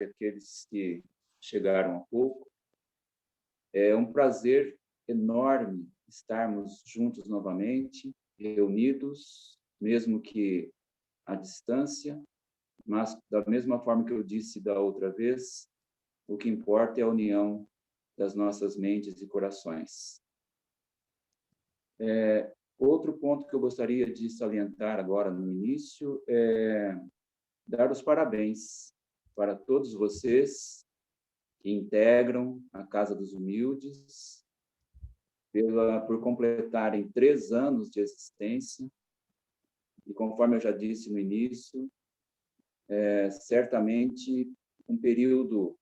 aqueles que chegaram há pouco. É um prazer enorme estarmos juntos novamente, reunidos, mesmo que à distância, mas da mesma forma que eu disse da outra vez, o que importa é a união das nossas mentes e corações. Outro ponto que eu gostaria de salientar agora no início é dar os parabéns para todos vocês que integram a Casa dos Humildes, por completarem 3 anos de existência. E conforme eu já disse no início, certamente um período,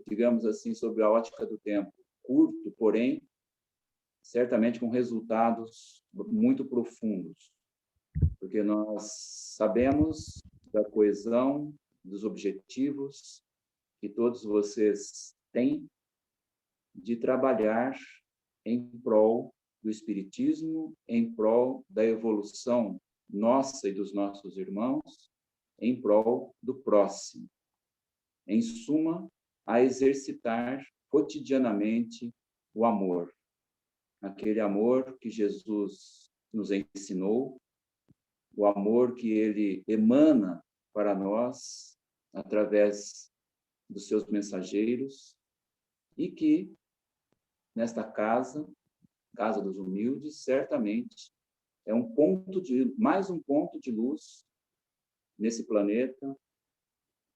digamos assim, sob a ótica do tempo, curto, porém, certamente com resultados muito profundos, porque nós sabemos da coesão, dos objetivos que todos vocês têm de trabalhar em prol do espiritismo, em prol da evolução nossa e dos nossos irmãos, em prol do próximo. Em suma, a exercitar cotidianamente o amor. Aquele amor que Jesus nos ensinou, o amor que ele emana para nós através dos seus mensageiros e que, nesta casa dos humildes, certamente é mais um ponto de luz nesse planeta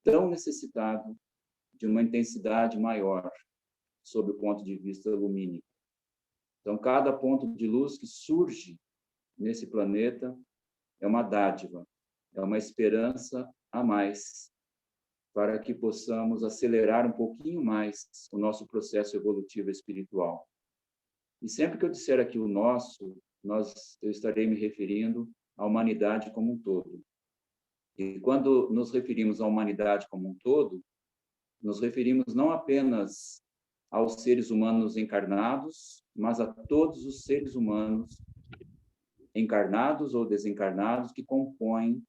tão necessitado de uma intensidade maior sob o ponto de vista lumínico. Então, cada ponto de luz que surge nesse planeta é uma dádiva, é uma esperança a mais para que possamos acelerar um pouquinho mais o nosso processo evolutivo espiritual. E sempre que eu disser aqui o nosso, eu estarei me referindo à humanidade como um todo. E quando nos referimos à humanidade como um todo, nos referimos não apenas aos seres humanos encarnados, mas a todos os seres humanos encarnados ou desencarnados que compõem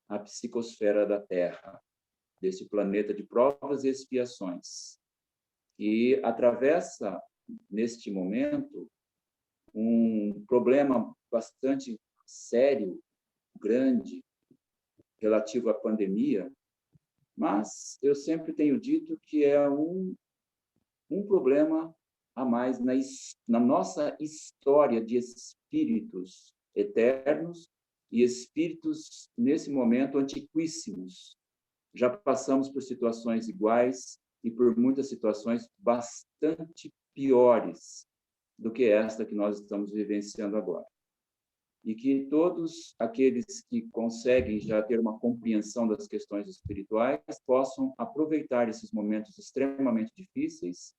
a psicosfera da Terra, desse planeta de provas e expiações. E atravessa, neste momento, um problema bastante sério, grande, relativo à pandemia, mas eu sempre tenho dito que é um problema a mais na nossa história de espíritos eternos e espíritos, nesse momento, antiquíssimos. Já passamos por situações iguais e por muitas situações bastante piores do que esta que nós estamos vivenciando agora. E que todos aqueles que conseguem já ter uma compreensão das questões espirituais possam aproveitar esses momentos extremamente difíceis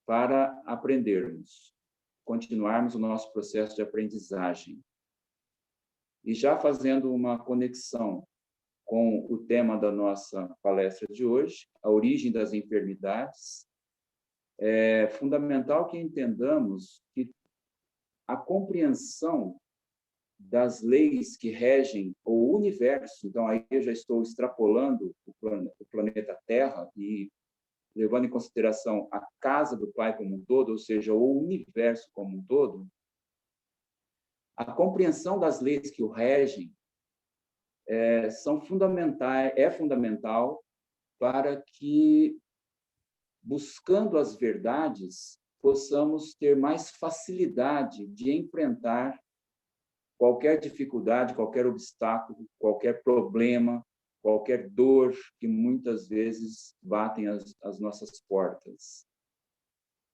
para aprendermos, continuarmos o nosso processo de aprendizagem. E já fazendo uma conexão com o tema da nossa palestra de hoje, a origem das enfermidades, é fundamental que entendamos que a compreensão das leis que regem o universo, então aí eu já estou extrapolando o planeta Terra e levando em consideração a casa do Pai como um todo, ou seja, o universo como um todo, a compreensão das leis que o regem é fundamental para que, buscando as verdades, possamos ter mais facilidade de enfrentar qualquer dificuldade, qualquer obstáculo, qualquer problema, qualquer dor que muitas vezes batem as nossas portas.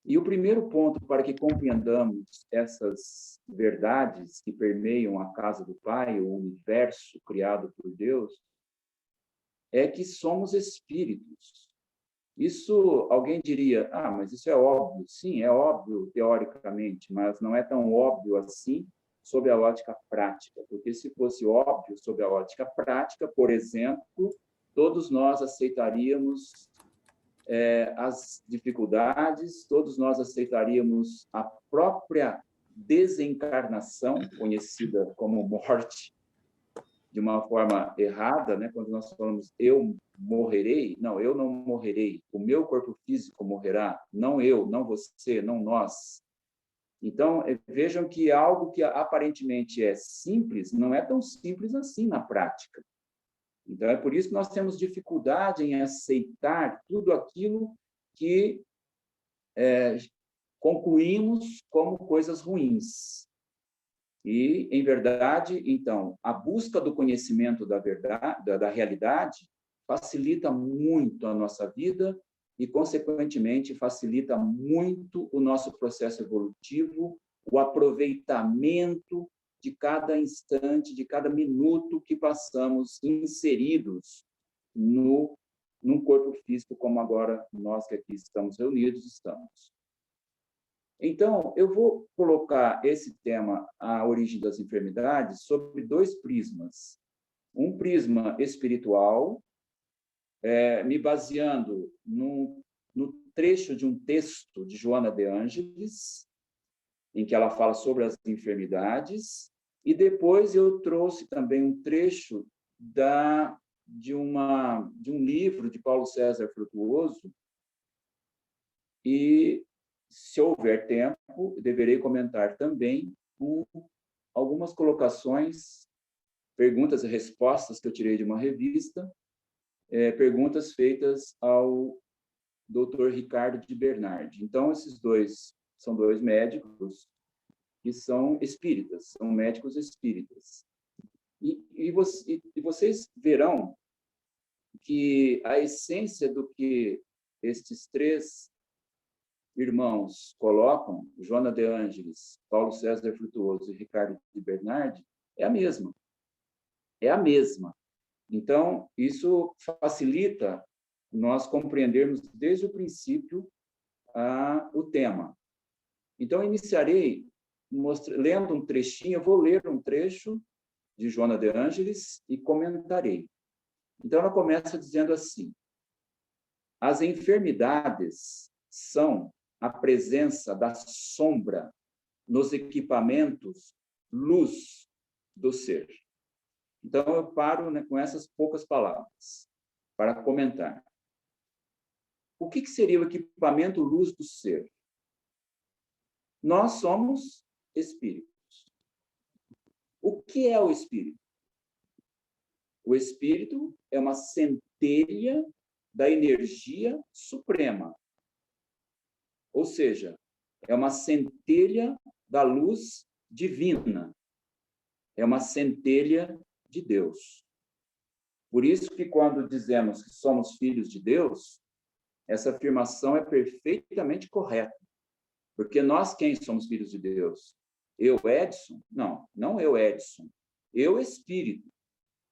E o primeiro ponto para que compreendamos essas verdades que permeiam a casa do Pai, o universo criado por Deus, é que somos espíritos. Isso, alguém diria, mas isso é óbvio. Sim, é óbvio teoricamente, mas não é tão óbvio assim sob a ótica prática, porque se fosse óbvio sob a ótica prática, por exemplo, todos nós aceitaríamos as dificuldades, todos nós aceitaríamos a própria desencarnação, conhecida como morte, de uma forma errada, né? Quando nós falamos eu morrerei? Não, eu não morrerei. O meu corpo físico morrerá. Não eu, não você, não nós. Então, vejam que algo que aparentemente é simples, não é tão simples assim na prática. Então, é por isso que nós temos dificuldade em aceitar tudo aquilo que concluímos como coisas ruins. E, em verdade, então, a busca do conhecimento da verdade, da realidade, facilita muito a nossa vida e, consequentemente, facilita muito o nosso processo evolutivo, o aproveitamento de cada instante, de cada minuto que passamos inseridos num corpo físico, como agora nós que aqui estamos reunidos estamos. Então, eu vou colocar esse tema, a origem das enfermidades, sobre dois prismas. Um prisma espiritual, me baseando no trecho de um texto de Joana de Ângeles, em que ela fala sobre as enfermidades, e depois eu trouxe também um trecho de um livro de Paulo César Frutuoso, e, se houver tempo, deverei comentar também algumas colocações, perguntas e respostas que eu tirei de uma revista, perguntas feitas ao Dr. Ricardo de Bernardi. Então, esses dois são dois médicos que são espíritas, são médicos espíritas. E vocês verão que a essência do que estes três irmãos colocam, Joana de Ângeles, Paulo César Frutuoso e Ricardo de Bernardi, é a mesma. É a mesma. Então, isso facilita nós compreendermos desde o princípio o tema. Então, iniciarei lendo um trechinho, eu vou ler um trecho de Joana de Ângeles e comentarei. Então, ela começa dizendo assim: as enfermidades são a presença da sombra nos equipamentos luz do ser. Então, eu paro, né, com essas poucas palavras para comentar. O que seria o equipamento luz do ser? Nós somos espíritos. O que é o espírito? O espírito é uma centelha da energia suprema. Ou seja, é uma centelha da luz divina. É uma centelha de Deus. Por isso que quando dizemos que somos filhos de Deus, essa afirmação é perfeitamente correta. Porque nós quem somos filhos de Deus? Eu, Edson? Não, não eu, Edson. Eu, espírito.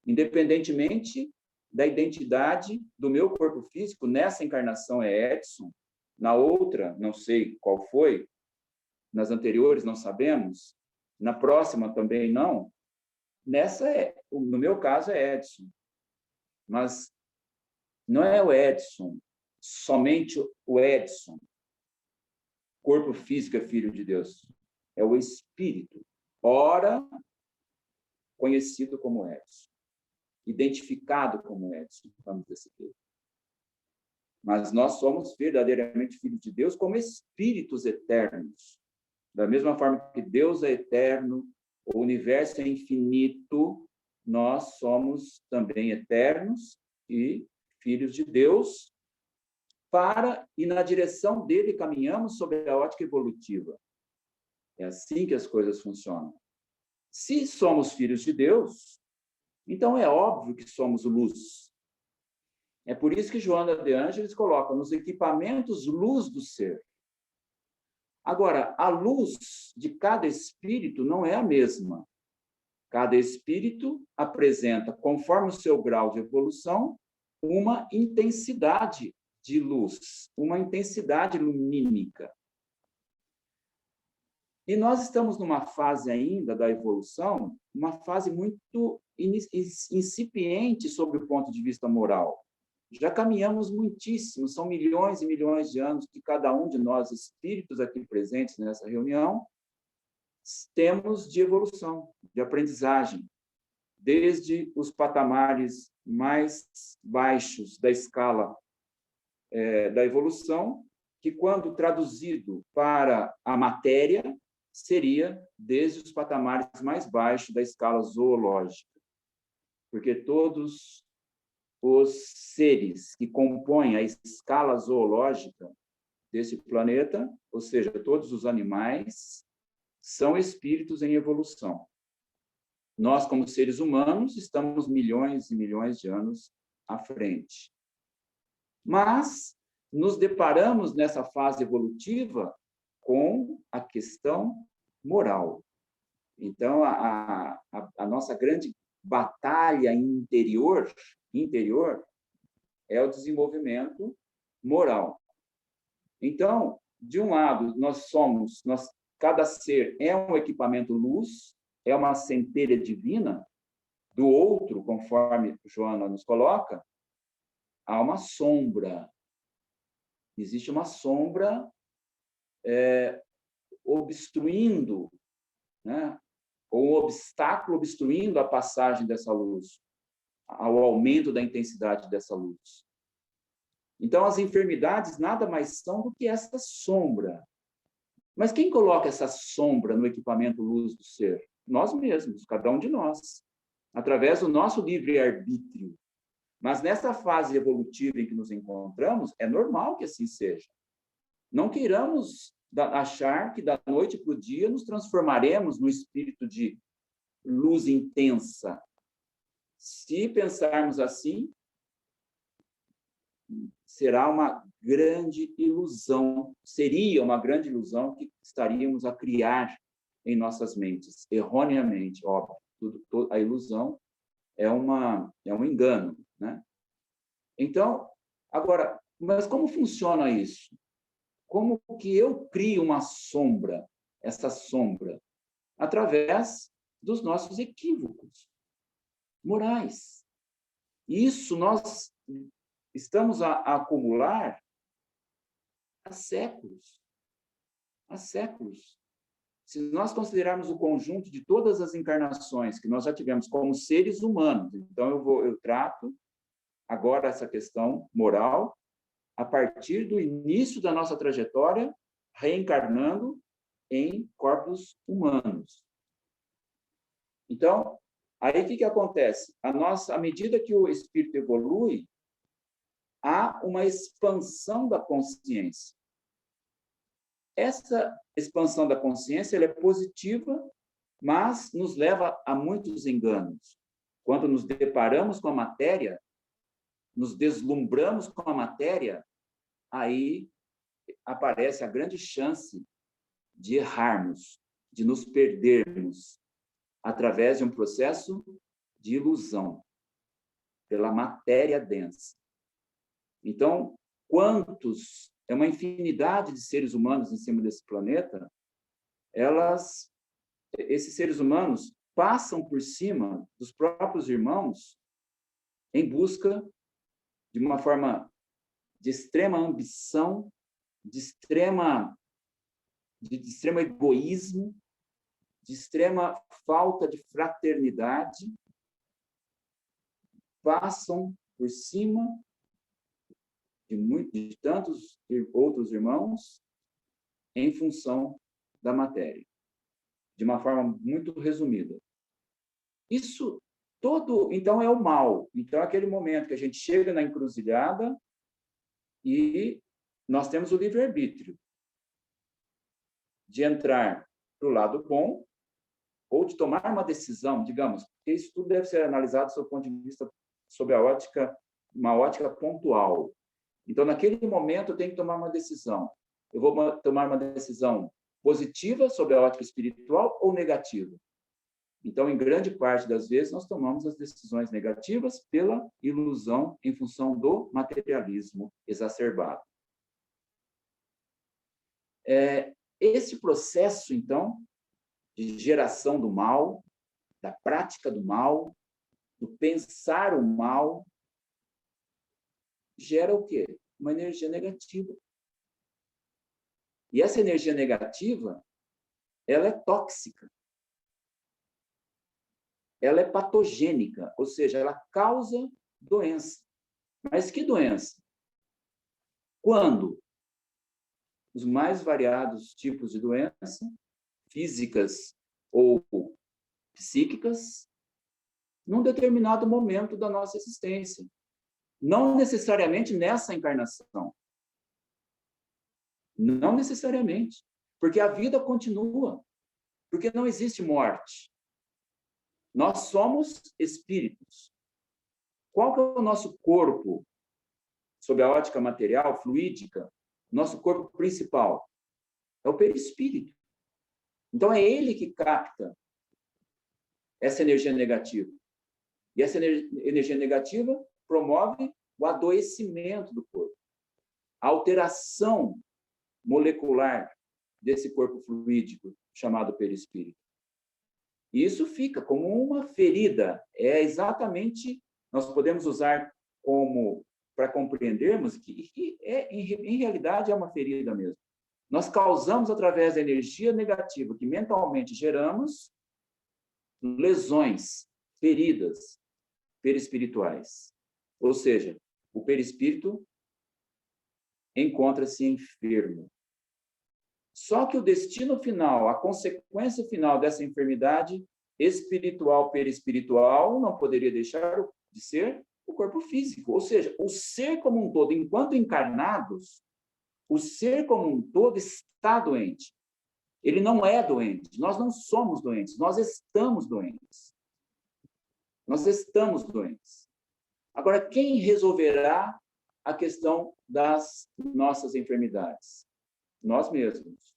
Independentemente da identidade do meu corpo físico, nessa encarnação é Edson, na outra, não sei qual foi, nas anteriores não sabemos, na próxima também não. No meu caso é Edson. Mas não é o Edson, somente o Edson. Corpo físico é filho de Deus. É o espírito, ora conhecido como Edson, identificado como Edson, vamos dizer assim. Mas nós somos verdadeiramente filhos de Deus como espíritos eternos. Da mesma forma que Deus é eterno, o universo é infinito, nós somos também eternos e filhos de Deus, e na direção dele caminhamos sob a ótica evolutiva. É assim que as coisas funcionam. Se somos filhos de Deus, então é óbvio que somos luz. É por isso que Joana de Ângeles coloca nos equipamentos luz do ser. Agora, a luz de cada espírito não é a mesma. Cada espírito apresenta, conforme o seu grau de evolução, uma intensidade de luz, uma intensidade lumínica. E nós estamos numa fase ainda da evolução, uma fase muito incipiente sob o ponto de vista moral. Já caminhamos muitíssimo, são milhões e milhões de anos que cada um de nós, espíritos aqui presentes nessa reunião, temos de evolução, de aprendizagem, desde os patamares mais baixos da escala da evolução, que, quando traduzido para a matéria, seria desde os patamares mais baixos da escala zoológica. Porque todos os seres que compõem a escala zoológica desse planeta, ou seja, todos os animais, são espíritos em evolução. Nós, como seres humanos, estamos milhões e milhões de anos à frente. Mas nos deparamos nessa fase evolutiva com a questão moral. Então, a nossa grande batalha interior é o desenvolvimento moral. Então, de um lado, cada ser é um equipamento luz, é uma centelha divina. Do outro, conforme Joana nos coloca, há uma sombra. Existe uma sombra obstruindo, né? Ou um obstáculo obstruindo a passagem dessa luz, ao aumento da intensidade dessa luz. Então, as enfermidades nada mais são do que essa sombra. Mas quem coloca essa sombra no equipamento luz do ser? Nós mesmos, cada um de nós, através do nosso livre-arbítrio. Mas nessa fase evolutiva em que nos encontramos, é normal que assim seja. Não queiramos achar que da noite para o dia nos transformaremos no espírito de luz intensa. Se pensarmos assim, será uma grande ilusão, seria uma grande ilusão que estaríamos a criar em nossas mentes, erroneamente, óbvio. A ilusão é um engano, né? Então, agora, mas como funciona isso? Como que eu crio uma sombra, essa sombra? Através dos nossos equívocos morais. Isso nós estamos a acumular há séculos. Há séculos. Se nós considerarmos o conjunto de todas as encarnações que nós já tivemos como seres humanos, então eu trato agora essa questão moral a partir do início da nossa trajetória, reencarnando em corpos humanos. Então, aí o que acontece? À medida que o espírito evolui, há uma expansão da consciência. Essa expansão da consciência ela é positiva, mas nos leva a muitos enganos. Quando nos deparamos com a matéria, nos deslumbramos com a matéria, aí aparece a grande chance de errarmos, de nos perdermos, através de um processo de ilusão, pela matéria densa. Então, é uma infinidade de seres humanos em cima desse planeta, esses seres humanos passam por cima dos próprios irmãos em busca de uma forma de extrema ambição, de extremo egoísmo, de extrema falta de fraternidade, passam por cima de tantos outros irmãos em função da matéria, de uma forma muito resumida. Isso todo, então, é o mal. Então, é aquele momento que a gente chega na encruzilhada e nós temos o livre-arbítrio de entrar para o lado bom ou de tomar uma decisão, digamos, porque isso tudo deve ser analisado sob o ponto de vista, sob uma ótica pontual. Então, naquele momento, eu tenho que tomar uma decisão. Eu vou tomar uma decisão positiva sobre a ótica espiritual ou negativa? Então, em grande parte das vezes, nós tomamos as decisões negativas pela ilusão em função do materialismo exacerbado. Esse processo, então, de geração do mal, da prática do mal, do pensar o mal, gera o quê? Uma energia negativa. E essa energia negativa, ela é tóxica. Ela é patogênica, ou seja, ela causa doença. Mas que doença? Quando os mais variados tipos de doença, físicas ou psíquicas, num determinado momento da nossa existência. Não necessariamente nessa encarnação. Não necessariamente. Porque a vida continua. Porque não existe morte. Nós somos espíritos. Qual que é o nosso corpo, sob a ótica material, fluídica? Nosso corpo principal é o perispírito. Então, é ele que capta essa energia negativa. E essa energia negativa promove o adoecimento do corpo, a alteração molecular desse corpo fluídico chamado perispírito. E isso fica como uma ferida. É exatamente, nós podemos usar como, para compreendermos que em realidade é uma ferida mesmo. Nós causamos, através da energia negativa que mentalmente geramos, lesões, feridas perispirituais. Ou seja, o perispírito encontra-se enfermo. Só que o destino final, a consequência final dessa enfermidade espiritual, perispiritual, não poderia deixar de ser o corpo físico. Ou seja, o ser como um todo, enquanto encarnados, o ser como um todo está doente. Ele não é doente. Nós não somos doentes. Nós estamos doentes. Nós estamos doentes. Agora, quem resolverá a questão das nossas enfermidades? Nós mesmos.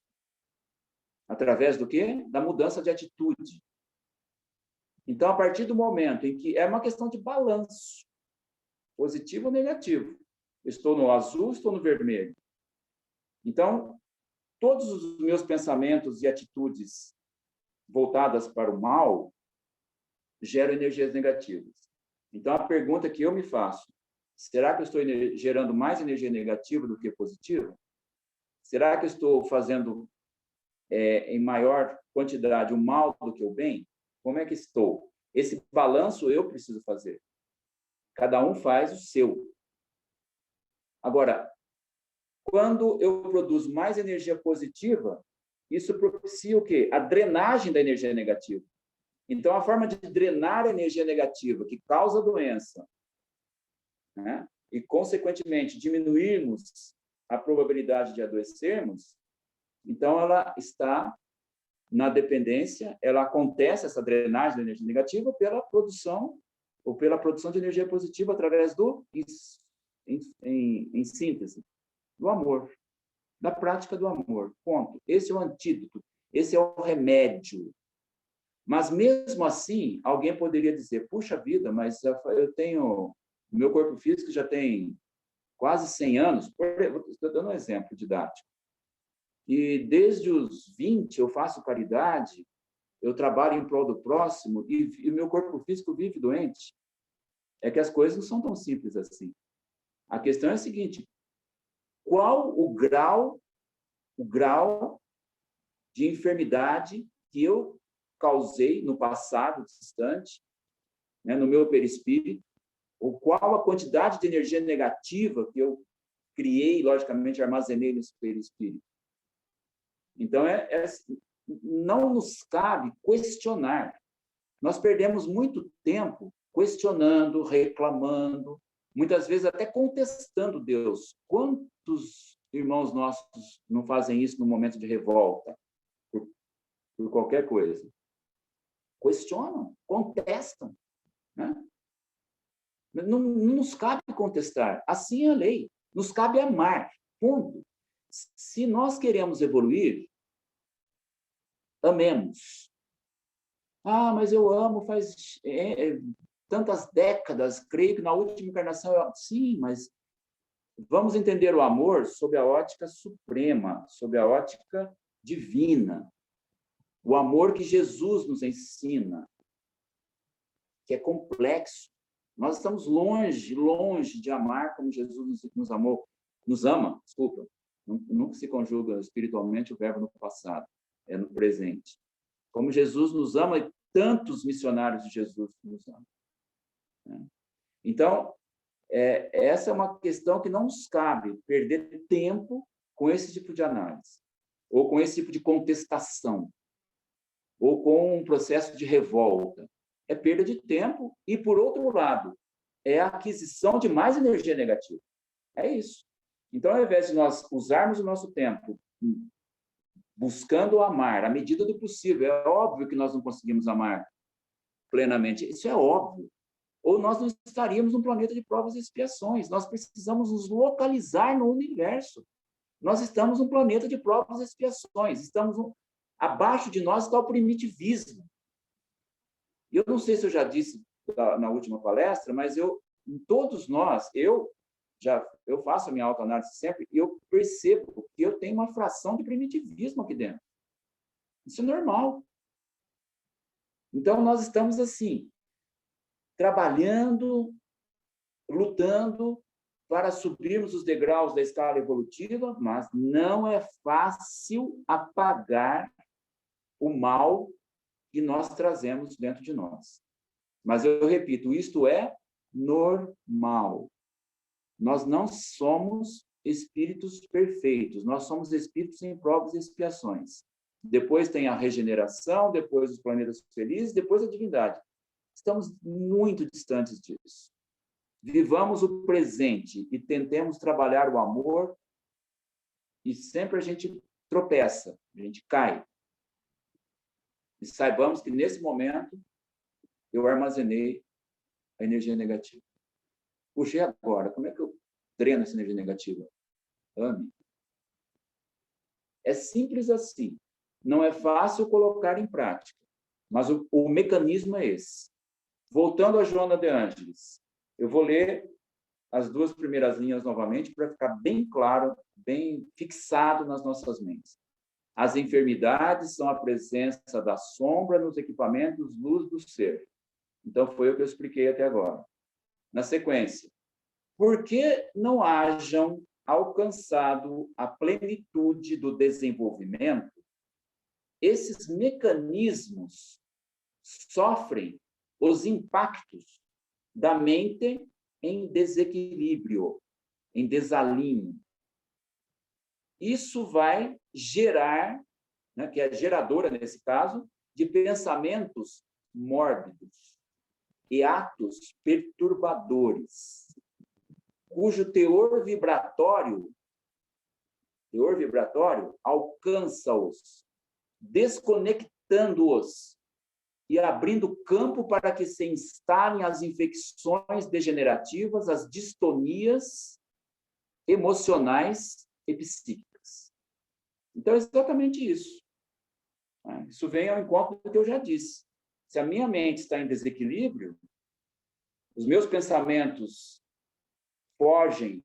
Através do quê? Da mudança de atitude. Então, a partir do momento em que é uma questão de balanço, positivo ou negativo. Estou no azul, estou no vermelho. Então, todos os meus pensamentos e atitudes voltadas para o mal geram energias negativas. Então, a pergunta que eu me faço, será que eu estou gerando mais energia negativa do que positiva? Será que eu estou fazendo em maior quantidade o mal do que o bem? Como é que estou? Esse balanço eu preciso fazer. Cada um faz o seu. Agora, quando eu produzo mais energia positiva, isso propicia o quê? A drenagem da energia negativa. Então, a forma de drenar a energia negativa, que causa doença, né? E, consequentemente, diminuirmos a probabilidade de adoecermos, então, ela está na dependência, ela acontece, essa drenagem da energia negativa, pela produção de energia positiva através do, em síntese, do amor, da prática do amor. Ponto. Esse é o antídoto, esse é o remédio. Mas, mesmo assim, alguém poderia dizer, puxa vida, mas eu tenho, meu corpo físico já tem quase 100 anos, estou dando um exemplo didático, e desde os 20 eu faço caridade, eu trabalho em prol do próximo, e o meu corpo físico vive doente. É que as coisas não são tão simples assim. A questão é a seguinte, qual o grau de enfermidade que eu causei no passado distante, né, no meu perispírito, ou qual a quantidade de energia negativa que eu criei, logicamente, armazenei nesse perispírito. Então, não nos cabe questionar. Nós perdemos muito tempo questionando, reclamando, muitas vezes até contestando Deus. Quantos irmãos nossos não fazem isso no momento de revolta, por qualquer coisa? Questionam, contestam, né? Não nos cabe contestar. Assim é a lei. Nos cabe amar. Ponto. Se nós queremos evoluir, amemos. Ah, mas eu amo faz tantas décadas, creio que na última encarnação sim, mas vamos entender o amor sob a ótica suprema, sob a ótica divina. O amor que Jesus nos ensina, que é complexo. Nós estamos longe de amar como Jesus nos amou, nos ama, desculpa. Nunca se conjuga espiritualmente o verbo no passado, é no presente. Como Jesus nos ama e tantos missionários de Jesus nos amam. Então, essa é uma questão que não nos cabe, perder tempo com esse tipo de análise, ou com esse tipo de contestação, ou com um processo de revolta. É perda de tempo e, por outro lado, é a aquisição de mais energia negativa. É isso. Então, ao invés de nós usarmos o nosso tempo buscando amar à medida do possível, é óbvio que nós não conseguimos amar plenamente, isso é óbvio. Ou nós não estaríamos num planeta de provas e expiações. Nós precisamos nos localizar no universo. Nós estamos num planeta de provas e expiações. Abaixo de nós está o primitivismo. Eu não sei se eu já disse na última palestra, mas todos nós, eu faço a minha autoanálise sempre e eu percebo que eu tenho uma fração de primitivismo aqui dentro. Isso é normal. Então, nós estamos assim, trabalhando, lutando para subirmos os degraus da escala evolutiva, mas não é fácil apagar o mal que nós trazemos dentro de nós. Mas eu repito, isto é normal. Nós não somos espíritos perfeitos, nós somos espíritos em provas e expiações. Depois tem a regeneração, depois os planetas felizes, depois a divindade. Estamos muito distantes disso. Vivamos o presente e tentemos trabalhar o amor, e sempre a gente tropeça, a gente cai. E saibamos que, nesse momento, eu armazenei a energia negativa. Puxa, e agora? Como é que eu dreno essa energia negativa? Ame. É simples assim. Não é fácil colocar em prática, mas o mecanismo é esse. Voltando a Joana de Ângeles, eu vou ler as 2 primeiras linhas novamente para ficar bem claro, bem fixado nas nossas mentes. As enfermidades são a presença da sombra nos equipamentos luz do ser. Então, foi o que eu expliquei até agora. Na sequência, por que não hajam alcançado a plenitude do desenvolvimento, esses mecanismos sofrem os impactos da mente em desequilíbrio, em desalinho. Isso vai gerar, né, que é geradora, nesse caso, de pensamentos mórbidos e atos perturbadores, cujo teor vibratório alcança-os, desconectando-os e abrindo campo para que se instalem as infecções degenerativas, as distonias emocionais e psíquicas. Então, é exatamente isso. Isso vem ao encontro do que eu já disse. Se a minha mente está em desequilíbrio, os meus pensamentos fogem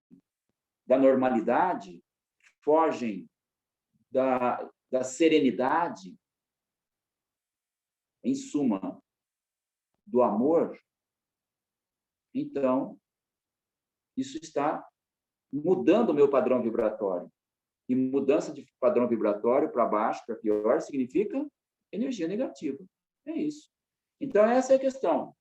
da normalidade, fogem da serenidade, em suma, do amor, então, isso está mudando o meu padrão vibratório. E mudança de padrão vibratório para baixo, para pior, significa energia negativa. É isso. Então, essa é a questão.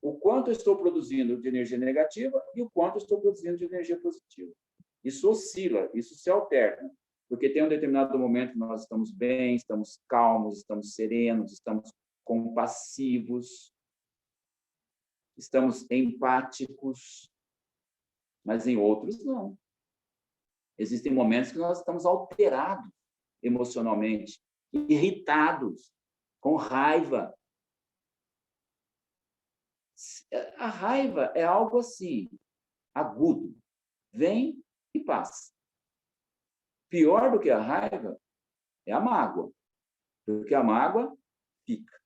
O quanto eu estou produzindo de energia negativa e o quanto eu estou produzindo de energia positiva. Isso oscila, isso se alterna. Porque tem um determinado momento que nós estamos bem, estamos calmos, estamos serenos, estamos compassivos, estamos empáticos, mas em outros não. Existem momentos que nós estamos alterados emocionalmente, irritados, com raiva. A raiva é algo assim, agudo. Vem e passa. Pior do que a raiva é a mágoa, porque a mágoa fica.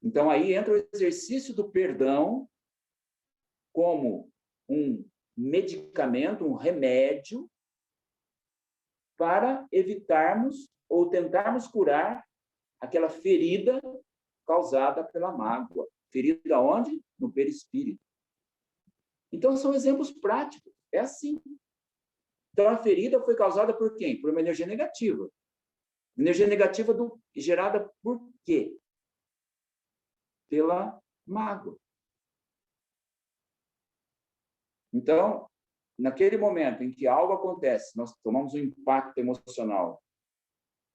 Então, aí entra o exercício do perdão como um medicamento, um remédio para evitarmos ou tentarmos curar aquela ferida causada pela mágoa. Ferida onde? No perispírito. Então, são exemplos práticos. É assim. Então, a ferida foi causada por quem? Por uma energia negativa. Energia negativa gerada por quê? Pela mágoa. Então, naquele momento em que algo acontece, nós tomamos um impacto emocional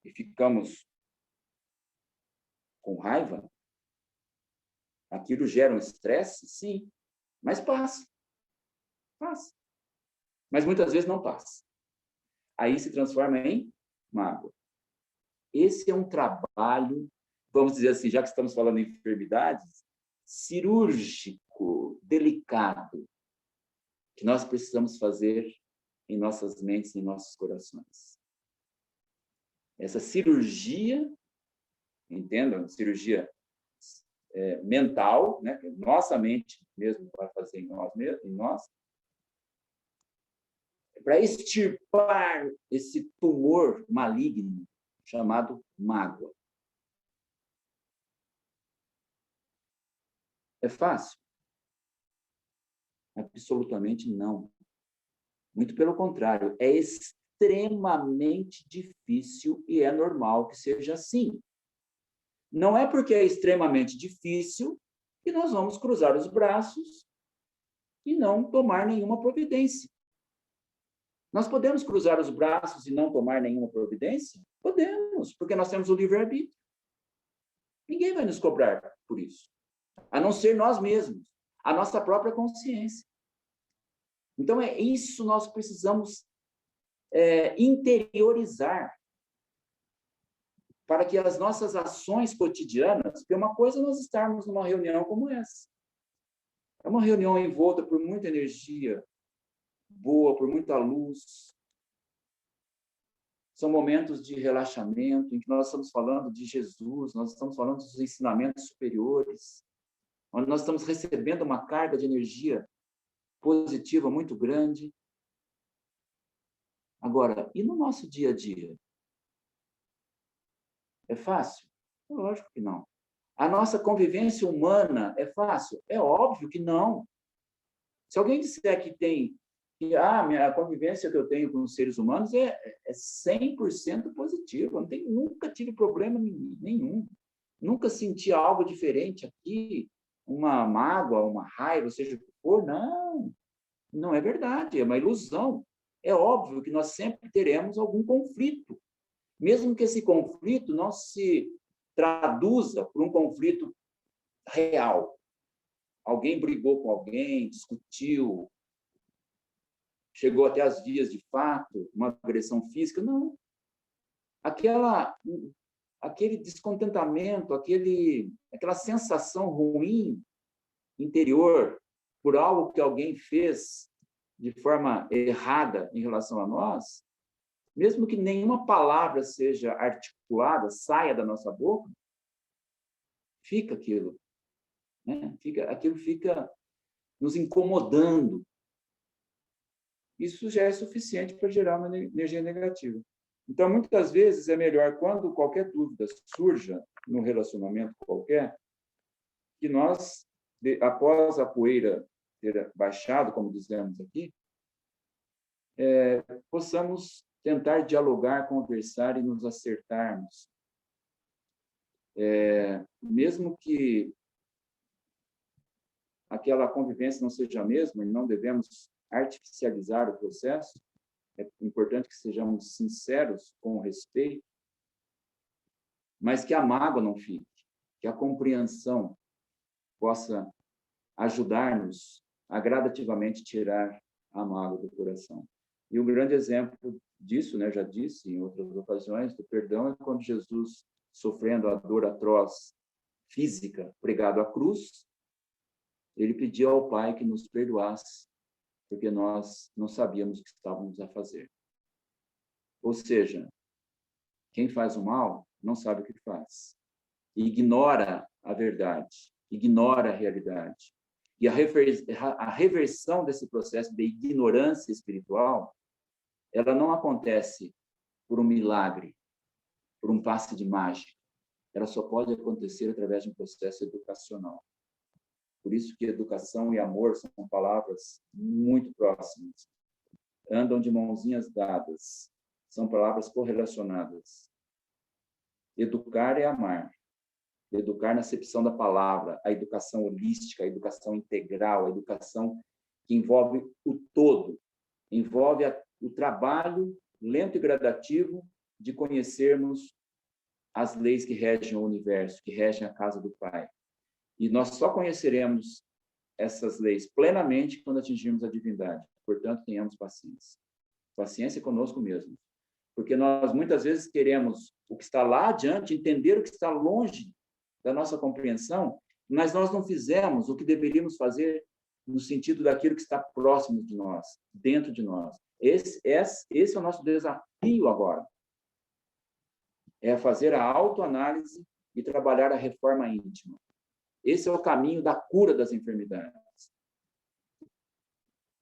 e ficamos com raiva, aquilo gera um estresse, sim, mas passa. Passa. Mas muitas vezes não passa. Aí se transforma em mágoa. Esse é um trabalho, vamos dizer assim, já que estamos falando em enfermidades, cirúrgico, delicado, que nós precisamos fazer em nossas mentes e em nossos corações. Essa cirurgia, entendam, cirurgia mental, né, que nossa mente mesmo vai fazer em nós, para extirpar esse tumor maligno chamado mágoa. É fácil? Absolutamente não. Muito pelo contrário, é extremamente difícil e é normal que seja assim. Não é porque é extremamente difícil que nós vamos cruzar os braços e não tomar nenhuma providência. Nós podemos cruzar os braços e não tomar nenhuma providência? Podemos, porque nós temos o livre-arbítrio. Ninguém vai nos cobrar por isso, a não ser nós mesmos, a nossa própria consciência. Então, é isso nós precisamos interiorizar para que as nossas ações cotidianas, porque uma coisa é nós estarmos numa reunião como essa. É uma reunião envolta por muita energia boa, por muita luz. São momentos de relaxamento, em que nós estamos falando de Jesus, nós estamos falando dos ensinamentos superiores, onde nós estamos recebendo uma carga de energia positiva muito grande. Agora, e no nosso dia a dia? É fácil? Lógico que não. A nossa convivência humana é fácil? É óbvio que não. Se alguém disser que a convivência que eu tenho com os seres humanos é 100% positiva, nunca tive problema nenhum, nunca senti algo diferente aqui, uma mágoa, uma raiva, seja o que for, não é verdade, é uma ilusão. É óbvio que nós sempre teremos algum conflito, mesmo que esse conflito não se traduza por um conflito real. Alguém brigou com alguém, discutiu, chegou até as vias de fato, uma agressão física, não. Aquele descontentamento, aquela sensação ruim interior por algo que alguém fez de forma errada em relação a nós, mesmo que nenhuma palavra seja articulada, saia da nossa boca, fica aquilo, né? Aquilo fica nos incomodando. Isso já é suficiente para gerar uma energia negativa. Então, muitas vezes é melhor, quando qualquer dúvida surja no relacionamento qualquer, que nós, após a poeira ter baixado, como dizemos aqui, possamos tentar dialogar, conversar e nos acertarmos. Mesmo que aquela convivência não seja a mesma, e não devemos artificializar o processo, é importante que sejamos sinceros, com respeito, mas que a mágoa não fique, que a compreensão possa ajudar-nos a gradativamente tirar a mágoa do coração. E um grande exemplo disso, né, já disse em outras ocasiões, do perdão é quando Jesus, sofrendo a dor atroz física, pregado à cruz, ele pediu ao Pai que nos perdoasse, porque nós não sabíamos o que estávamos a fazer. Ou seja, quem faz o mal não sabe o que faz. E ignora a verdade, ignora a realidade. E a reversão desse processo de ignorância espiritual, ela não acontece por um milagre, por um passe de mágica. Ela só pode acontecer através de um processo educacional. Por isso que educação e amor são palavras muito próximas. Andam de mãozinhas dadas. São palavras correlacionadas. Educar é amar. Educar na acepção da palavra, a educação holística, a educação integral, a educação que envolve o todo, envolve o trabalho lento e gradativo de conhecermos as leis que regem o universo, que regem a casa do Pai. E nós só conheceremos essas leis plenamente quando atingirmos a divindade. Portanto, tenhamos paciência. Paciência conosco mesmo. Porque nós, muitas vezes, queremos o que está lá adiante, entender o que está longe da nossa compreensão, mas nós não fizemos o que deveríamos fazer no sentido daquilo que está próximo de nós, dentro de nós. Esse é o nosso desafio agora. É fazer a autoanálise e trabalhar a reforma íntima. Esse é o caminho da cura das enfermidades.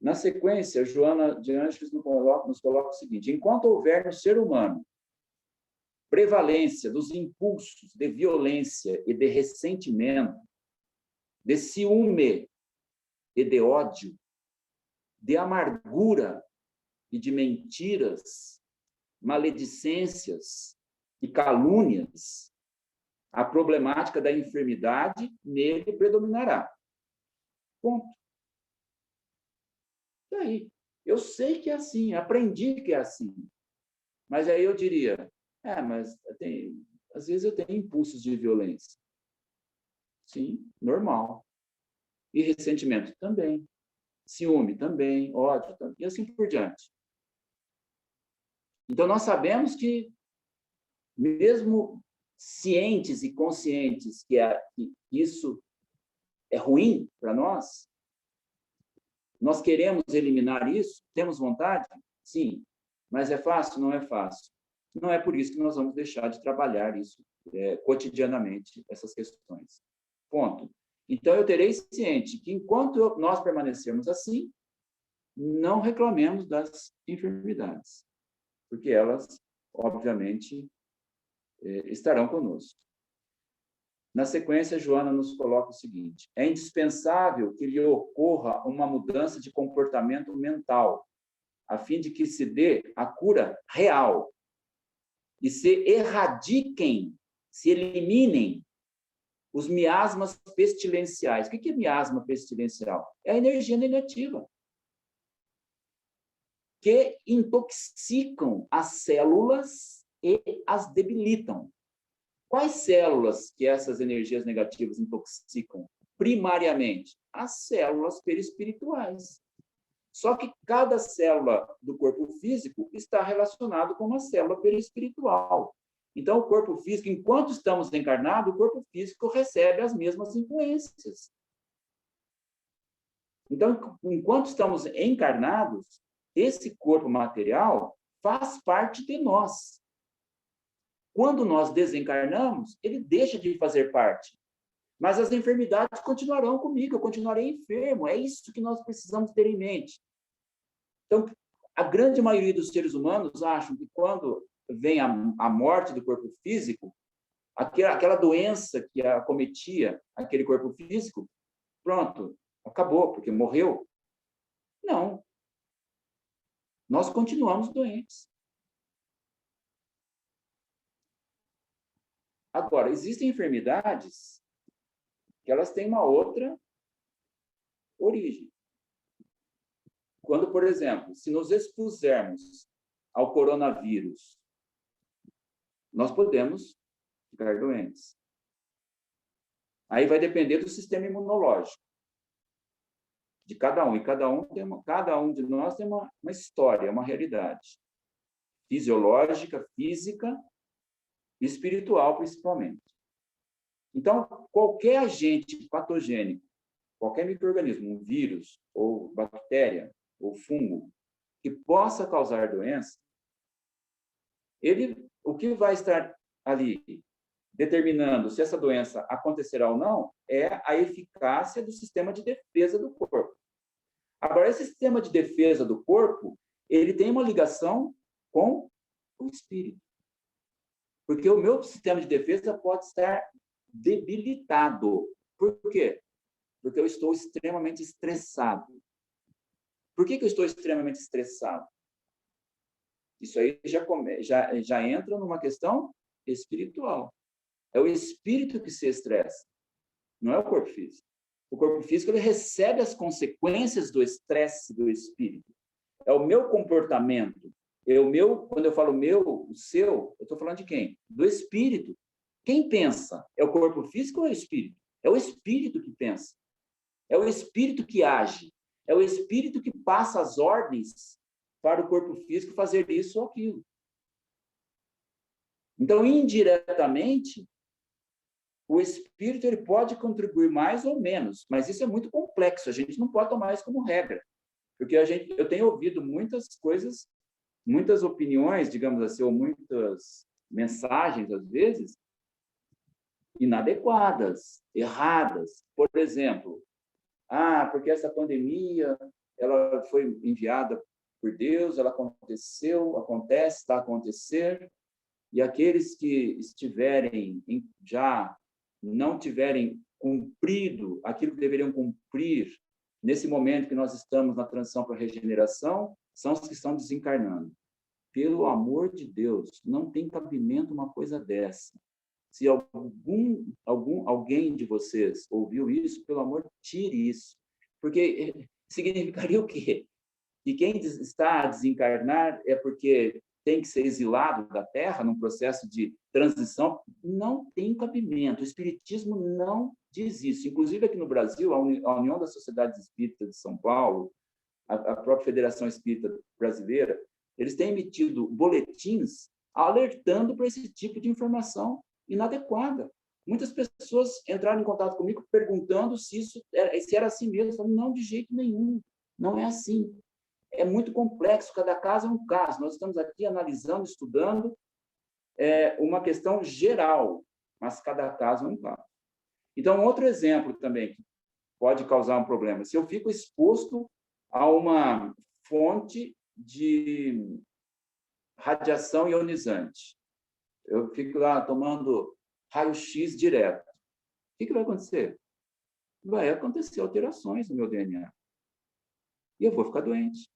Na sequência, Joana de Ângeles nos coloca o seguinte: enquanto houver no ser humano prevalência dos impulsos de violência e de ressentimento, de ciúme e de ódio, de amargura e de mentiras, maledicências e calúnias, a problemática da enfermidade nele predominará. Ponto. E aí? Eu sei que é assim, aprendi que é assim. Mas aí eu diria, mas às vezes eu tenho impulsos de violência. Sim, normal. E ressentimento também. Ciúme também, ódio também, e assim por diante. Então, nós sabemos que, mesmo cientes e conscientes que isso é ruim para nós, nós queremos eliminar isso? Temos vontade? Sim. Mas é fácil? Não é fácil. Não é por isso que nós vamos deixar de trabalhar isso cotidianamente, essas questões. Ponto. Então, eu terei ciente que, enquanto nós permanecermos assim, não reclamemos das enfermidades, porque elas, obviamente, estarão conosco. Na sequência, Joana nos coloca o seguinte: é indispensável que lhe ocorra uma mudança de comportamento mental, a fim de que se dê a cura real e se erradiquem, se eliminem os miasmas pestilenciais. O que é miasma pestilencial? É a energia negativa que intoxicam as células e as debilitam. Quais células que essas energias negativas intoxicam? Primariamente, as células perispirituais. Só que cada célula do corpo físico está relacionada com uma célula perispiritual. Então, o corpo físico, enquanto estamos encarnados, o corpo físico recebe as mesmas influências. Então, enquanto estamos encarnados, esse corpo material faz parte de nós. Quando nós desencarnamos, ele deixa de fazer parte. Mas as enfermidades continuarão comigo, eu continuarei enfermo. É isso que nós precisamos ter em mente. Então, a grande maioria dos seres humanos acham que quando vem a morte do corpo físico, aquela doença que acometia aquele corpo físico, pronto, acabou, porque morreu. Não. Nós continuamos doentes. Agora, existem enfermidades que elas têm uma outra origem. Quando, por exemplo, se nos expusermos ao coronavírus, nós podemos ficar doentes. Aí vai depender do sistema imunológico de cada um. E cada um de nós tem uma história, uma realidade fisiológica, física e espiritual, principalmente. Então, qualquer agente patogênico, qualquer micro-organismo, um vírus, ou bactéria, ou fungo, que possa causar doença, o que vai estar ali determinando se essa doença acontecerá ou não é a eficácia do sistema de defesa do corpo. Agora, esse sistema de defesa do corpo, ele tem uma ligação com o espírito. Porque o meu sistema de defesa pode estar debilitado. Por quê? Porque eu estou extremamente estressado. Por que eu estou extremamente estressado? Isso aí já entra numa questão espiritual. É o espírito que se estressa, não é o corpo físico. O corpo físico ele recebe as consequências do estresse do espírito. É o meu comportamento. Quando eu falo meu, o seu, eu estou falando de quem? Do espírito. Quem pensa? É o corpo físico ou é o espírito? É o espírito que pensa. É o espírito que age. É o espírito que passa as ordens para o corpo físico fazer isso ou aquilo. Então, indiretamente, o espírito ele pode contribuir mais ou menos, mas isso é muito complexo, a gente não pode tomar isso como regra, porque eu tenho ouvido muitas coisas, muitas opiniões, digamos assim, ou muitas mensagens, às vezes, inadequadas, erradas. Por exemplo, porque essa pandemia ela foi enviada por Deus, ela aconteceu, acontece, está a acontecer, e aqueles que já não tiverem cumprido aquilo que deveriam cumprir nesse momento que nós estamos na transição para a regeneração, são os que estão desencarnando. Pelo amor de Deus, não tem cabimento uma coisa dessa. Se alguém de vocês ouviu isso, pelo amor, tire isso. Porque significaria o quê? Que quem está a desencarnar é porque tem que ser exilado da Terra num processo de transição? Não tem cabimento. O Espiritismo não diz isso. Inclusive, aqui no Brasil, a União das Sociedades Espíritas de São Paulo, a própria Federação Espírita Brasileira, eles têm emitido boletins alertando para esse tipo de informação inadequada. Muitas pessoas entraram em contato comigo perguntando se era assim mesmo. Eu falei, não, de jeito nenhum. Não é assim. É muito complexo, cada caso é um caso. Nós estamos aqui analisando, estudando uma questão geral, mas cada caso é um caso. Então, outro exemplo também que pode causar um problema. Se eu fico exposto a uma fonte de radiação ionizante, eu fico lá tomando raio-x direto, o que vai acontecer? Vai acontecer alterações no meu DNA. E eu vou ficar doente.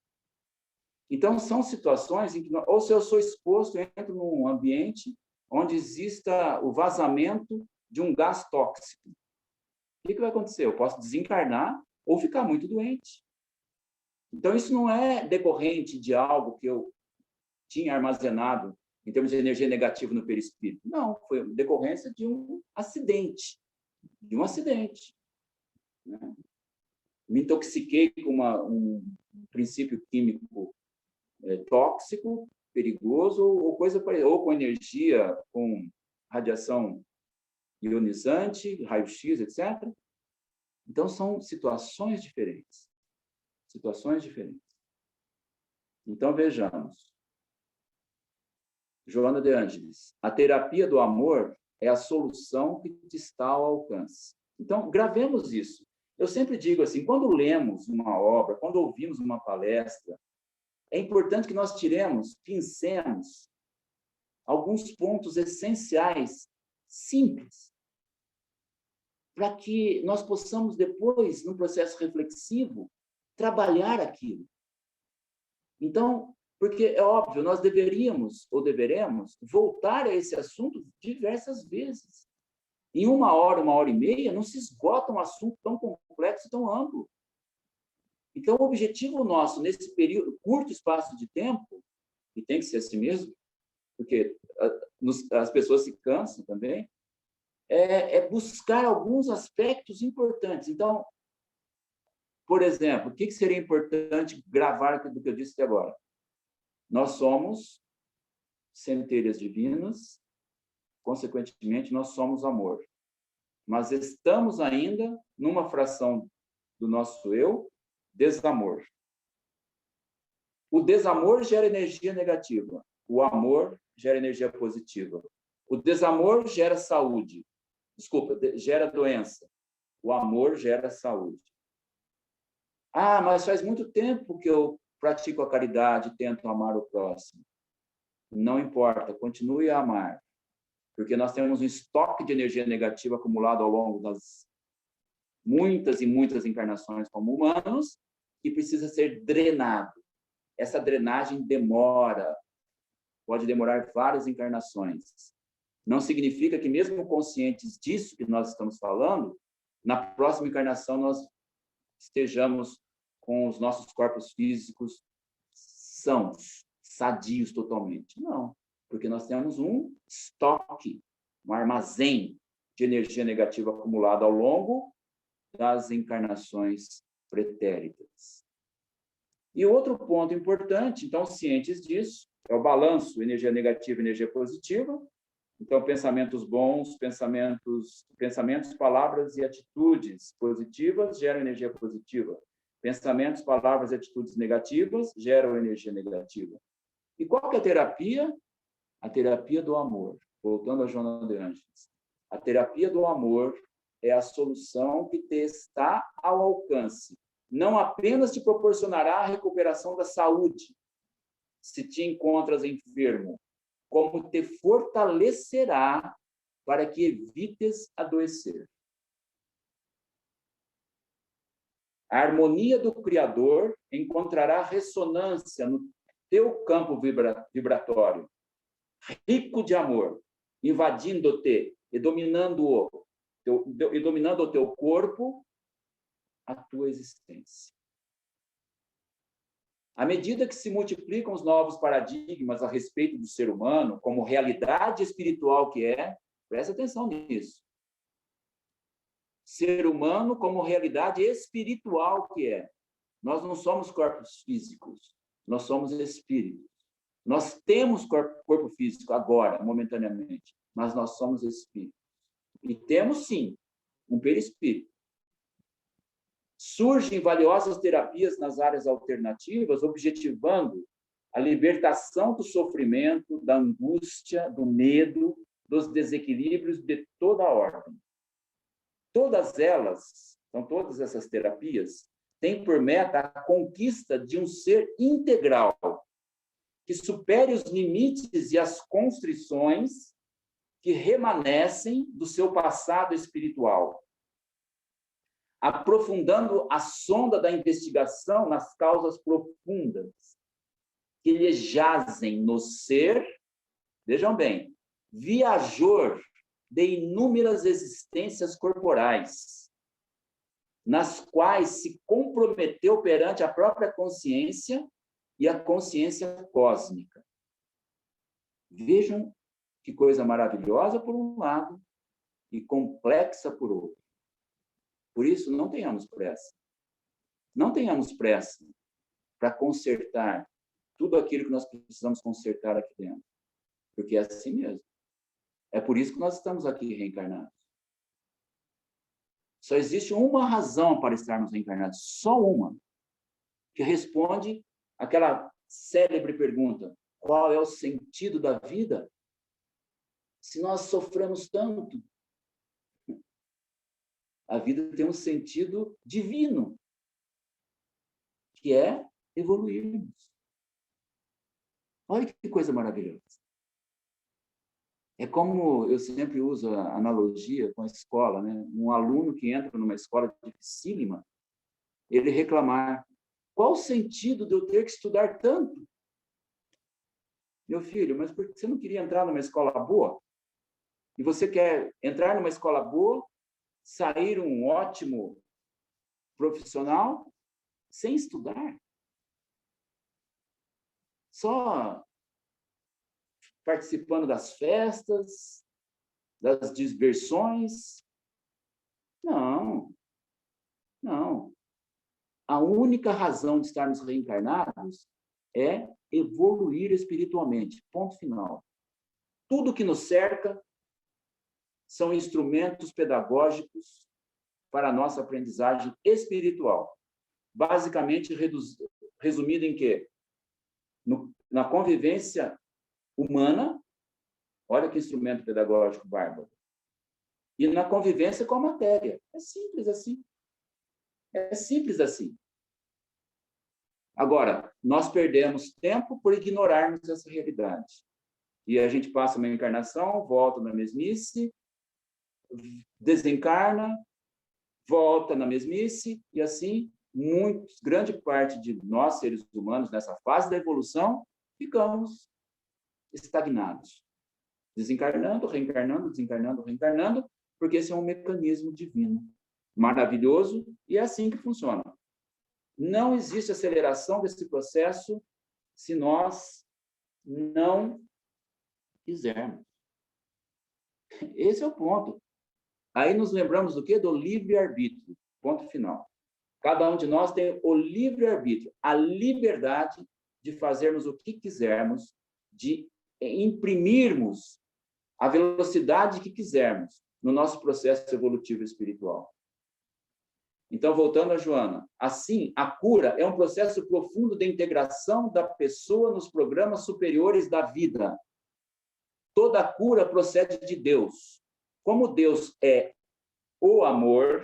Então, são situações em que, ou se eu sou exposto, eu entro num ambiente onde exista o vazamento de um gás tóxico. O que vai acontecer? Eu posso desencarnar ou ficar muito doente. Então, isso não é decorrente de algo que eu tinha armazenado em termos de energia negativa no perispírito. Não, foi decorrência de um acidente. Né? Me intoxiquei com um princípio químico tóxico, perigoso, ou com energia, com radiação ionizante, raio-x, etc. Então, são situações diferentes. Então, vejamos. Joana de Ângeles, a terapia do amor é a solução que te está ao alcance. Então, gravemos isso. Eu sempre digo assim, quando lemos uma obra, quando ouvimos uma palestra, é importante que nós pincemos alguns pontos essenciais, simples, para que nós possamos depois, num processo reflexivo, trabalhar aquilo. Então, porque é óbvio, nós deveremos ou deveremos voltar a esse assunto diversas vezes. Em 1 hora e meia, não se esgota um assunto tão complexo, tão amplo. Então, o objetivo nosso, nesse período, curto espaço de tempo, e tem que ser assim mesmo, porque as pessoas se cansam também, é buscar alguns aspectos importantes. Então, por exemplo, o que seria importante gravar do que eu disse até agora? Nós somos centelhas divinas, consequentemente, nós somos amor. Mas estamos ainda numa fração do nosso eu, desamor. O desamor gera energia negativa. O amor gera energia positiva. O desamor gera saúde. Desculpa, gera doença. O amor gera saúde. Mas faz muito tempo que eu pratico a caridade, tento amar o próximo. Não importa, continue a amar. Porque nós temos um estoque de energia negativa acumulado ao longo das muitas e muitas encarnações como humanos, que precisa ser drenado. Essa drenagem pode demorar várias encarnações. Não significa que, mesmo conscientes disso que nós estamos falando, na próxima encarnação nós estejamos com os nossos corpos físicos sãos, sadios totalmente. Não, porque nós temos um estoque, um armazém de energia negativa acumulada ao longo das encarnações pretéritas. E outro ponto importante, então, cientes disso, é o balanço, energia negativa e energia positiva. Então, pensamentos bons, pensamentos, palavras e atitudes positivas geram energia positiva. Pensamentos, palavras e atitudes negativas geram energia negativa. E qual que é a terapia? A terapia do amor. Voltando a Joana de Ângeles. A terapia do amor é a solução que te está ao alcance. Não apenas te proporcionará a recuperação da saúde, se te encontras enfermo, como te fortalecerá para que evites adoecer. A harmonia do Criador encontrará ressonância no teu campo vibratório, rico de amor, invadindo-te e dominando o teu corpo, a tua existência. À medida que se multiplicam os novos paradigmas a respeito do ser humano, como realidade espiritual que é, presta atenção nisso. Ser humano como realidade espiritual que é. Nós não somos corpos físicos, nós somos espíritos. Nós temos corpo físico agora, momentaneamente, mas nós somos espíritos. E temos, sim, um perispírito. Surgem valiosas terapias nas áreas alternativas, objetivando a libertação do sofrimento, da angústia, do medo, dos desequilíbrios de toda a ordem. Todas elas, então todas essas terapias, têm por meta a conquista de um ser integral, que supere os limites e as constrições que remanescem do seu passado espiritual, aprofundando a sonda da investigação nas causas profundas que lhe jazem no ser, vejam bem, viajor de inúmeras existências corporais, nas quais se comprometeu perante a própria consciência e a consciência cósmica. Vejam que coisa maravilhosa por um lado e complexa por outro. Por isso, não tenhamos pressa. Não tenhamos pressa para consertar tudo aquilo que nós precisamos consertar aqui dentro. Porque é assim mesmo. É por isso que nós estamos aqui reencarnados. Só existe uma razão para estarmos reencarnados, só uma, que responde àquela célebre pergunta: qual é o sentido da vida? Se nós sofremos tanto, a vida tem um sentido divino, que é evoluirmos. Olha que coisa maravilhosa. É como eu sempre uso a analogia com a escola, né? Um aluno que entra numa escola dificílima, ele reclamar: qual o sentido de eu ter que estudar tanto? Meu filho, mas por que você não queria entrar numa escola boa? E você quer entrar numa escola boa, sair um ótimo profissional sem estudar? Só participando das festas, das diversões? Não, não. A única razão de estarmos reencarnados é evoluir espiritualmente. Ponto final. Tudo que nos cerca são instrumentos pedagógicos para a nossa aprendizagem espiritual. Basicamente, resumido em quê? Na convivência humana, olha que instrumento pedagógico bárbaro, e na convivência com a matéria. É simples assim. É simples assim. Agora, nós perdemos tempo por ignorarmos essa realidade. E a gente passa uma encarnação, volta na mesmice, desencarna, volta na mesmice, e assim, grande parte de nós, seres humanos, nessa fase da evolução, ficamos estagnados. Desencarnando, reencarnando, desencarnando, reencarnando, porque esse é um mecanismo divino maravilhoso, e é assim que funciona. Não existe aceleração desse processo se nós não quisermos. Esse é o ponto. Aí nos lembramos do quê? Do livre-arbítrio. Ponto final. Cada um de nós tem o livre-arbítrio, a liberdade de fazermos o que quisermos, de imprimirmos a velocidade que quisermos no nosso processo evolutivo espiritual. Então, voltando a Joana, assim, a cura é um processo profundo de integração da pessoa nos programas superiores da vida. Toda cura procede de Deus. Como Deus é o amor,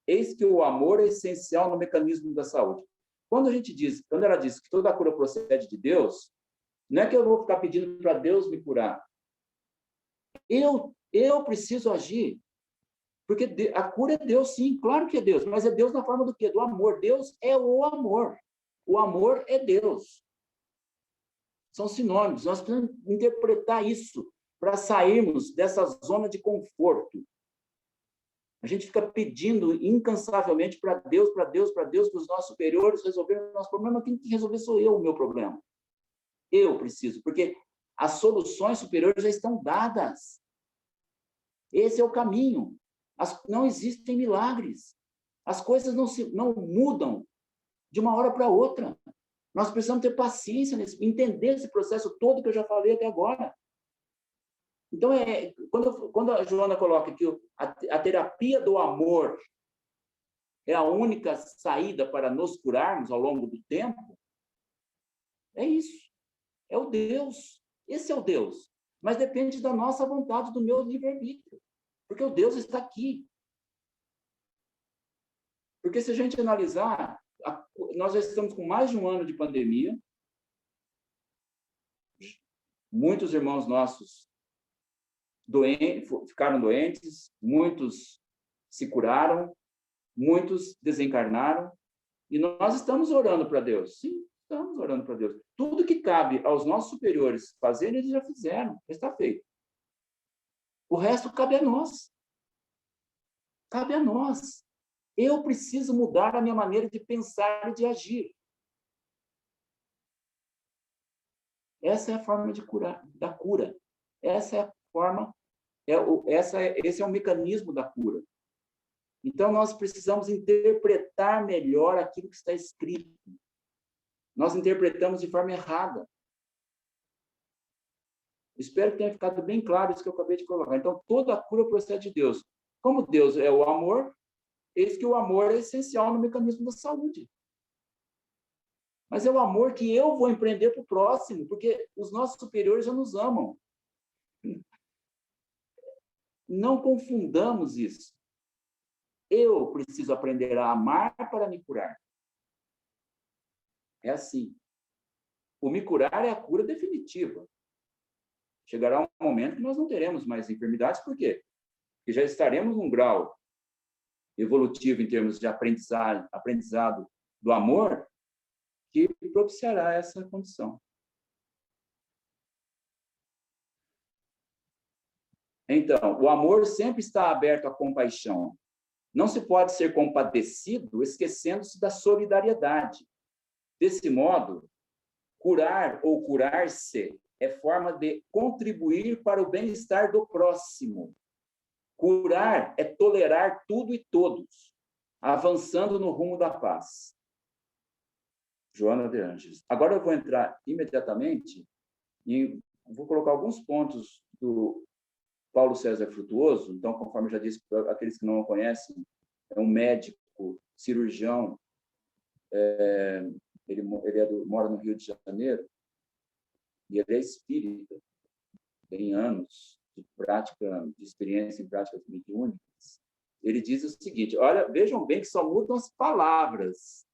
eis que o amor é essencial no mecanismo da saúde. Quando ela diz que toda cura procede de Deus, não é que eu vou ficar pedindo para Deus me curar. Eu preciso agir. Porque a cura é Deus, sim, claro que é Deus, mas é Deus na forma do quê? Do amor. Deus é o amor. O amor é Deus. São sinônimos. Nós precisamos interpretar isso para sairmos dessa zona de conforto. A gente fica pedindo incansavelmente para Deus, para Deus, para Deus, para os nossos superiores resolverem o nosso problema. Quem tem que resolver sou eu, o meu problema. Eu preciso, porque as soluções superiores já estão dadas. Esse é o caminho. Não existem milagres. As coisas não mudam de uma hora para outra. Nós precisamos ter paciência, entender esse processo todo que eu já falei até agora. Então, quando a Joana coloca que a terapia do amor é a única saída para nos curarmos ao longo do tempo, é isso. É o Deus. Esse é o Deus. Mas depende da nossa vontade, do meu livre-arbítrio. Porque o Deus está aqui. Porque se a gente analisar, nós já estamos com mais de um ano de pandemia. Muitos irmãos nossos ficaram doentes, muitos se curaram, muitos desencarnaram. E nós estamos orando para Deus. Sim, estamos orando para Deus. Tudo que cabe aos nossos superiores fazerem, eles já fizeram. Está feito. O resto cabe a nós. Cabe a nós. Eu preciso mudar a minha maneira de pensar e de agir. Essa é a forma da cura. Essa é a forma, esse é o mecanismo da cura. Então, nós precisamos interpretar melhor aquilo que está escrito. Nós interpretamos de forma errada. Espero que tenha ficado bem claro isso que eu acabei de colocar. Então, toda a cura procede de Deus. Como Deus é o amor, eis que o amor é essencial no mecanismo da saúde. Mas é o amor que eu vou empreender para o próximo, porque os nossos superiores já nos amam. Não confundamos isso. Eu preciso aprender a amar para me curar. É assim. O me curar é a cura definitiva. Chegará um momento que nós não teremos mais enfermidades, por quê? Porque já estaremos num grau evolutivo em termos de aprendizado do amor, que propiciará essa condição. Então, o amor sempre está aberto à compaixão. Não se pode ser compadecido esquecendo-se da solidariedade. Desse modo, curar ou curar-se é forma de contribuir para o bem-estar do próximo. Curar é tolerar tudo e todos, avançando no rumo da paz. Joana de Ângeles. Agora eu vou entrar imediatamente e vou colocar alguns pontos do Paulo César Frutuoso. Então, conforme eu já disse para aqueles que não o conhecem, é um médico, cirurgião, ele mora no Rio de Janeiro, e ele é espírita, tem anos de prática, de experiência em práticas mediúnicas. Ele diz o seguinte, olha, vejam bem que só mudam as palavras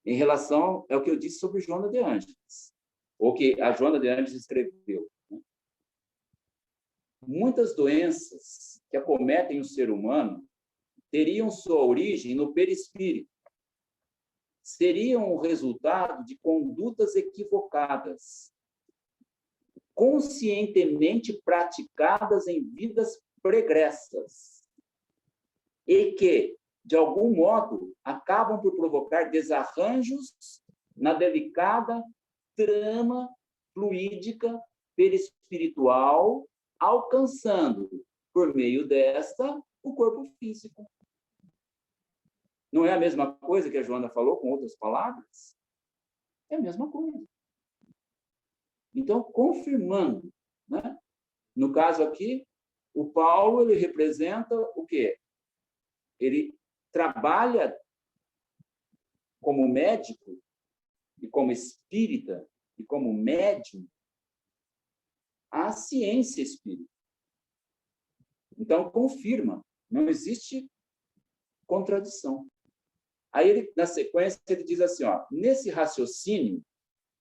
em relação ao que eu disse sobre Joana de Ângeles, ou que a Joana de Ângeles escreveu. Muitas doenças que acometem o ser humano teriam sua origem no perispírito. Seriam o resultado de condutas equivocadas, conscientemente praticadas em vidas pregressas. e que, de algum modo, acabam por provocar desarranjos na delicada trama fluídica perispiritual, alcançando, por meio desta, o corpo físico. Não é a mesma coisa que a Joana falou, com outras palavras? É a mesma coisa. Então, confirmando, né? No caso aqui, o Paulo, ele representa o quê? Ele trabalha como médico e como espírita e como médium a ciência espírita. Então, confirma, não existe contradição. Aí, ele, na sequência, ele diz assim, ó, nesse raciocínio,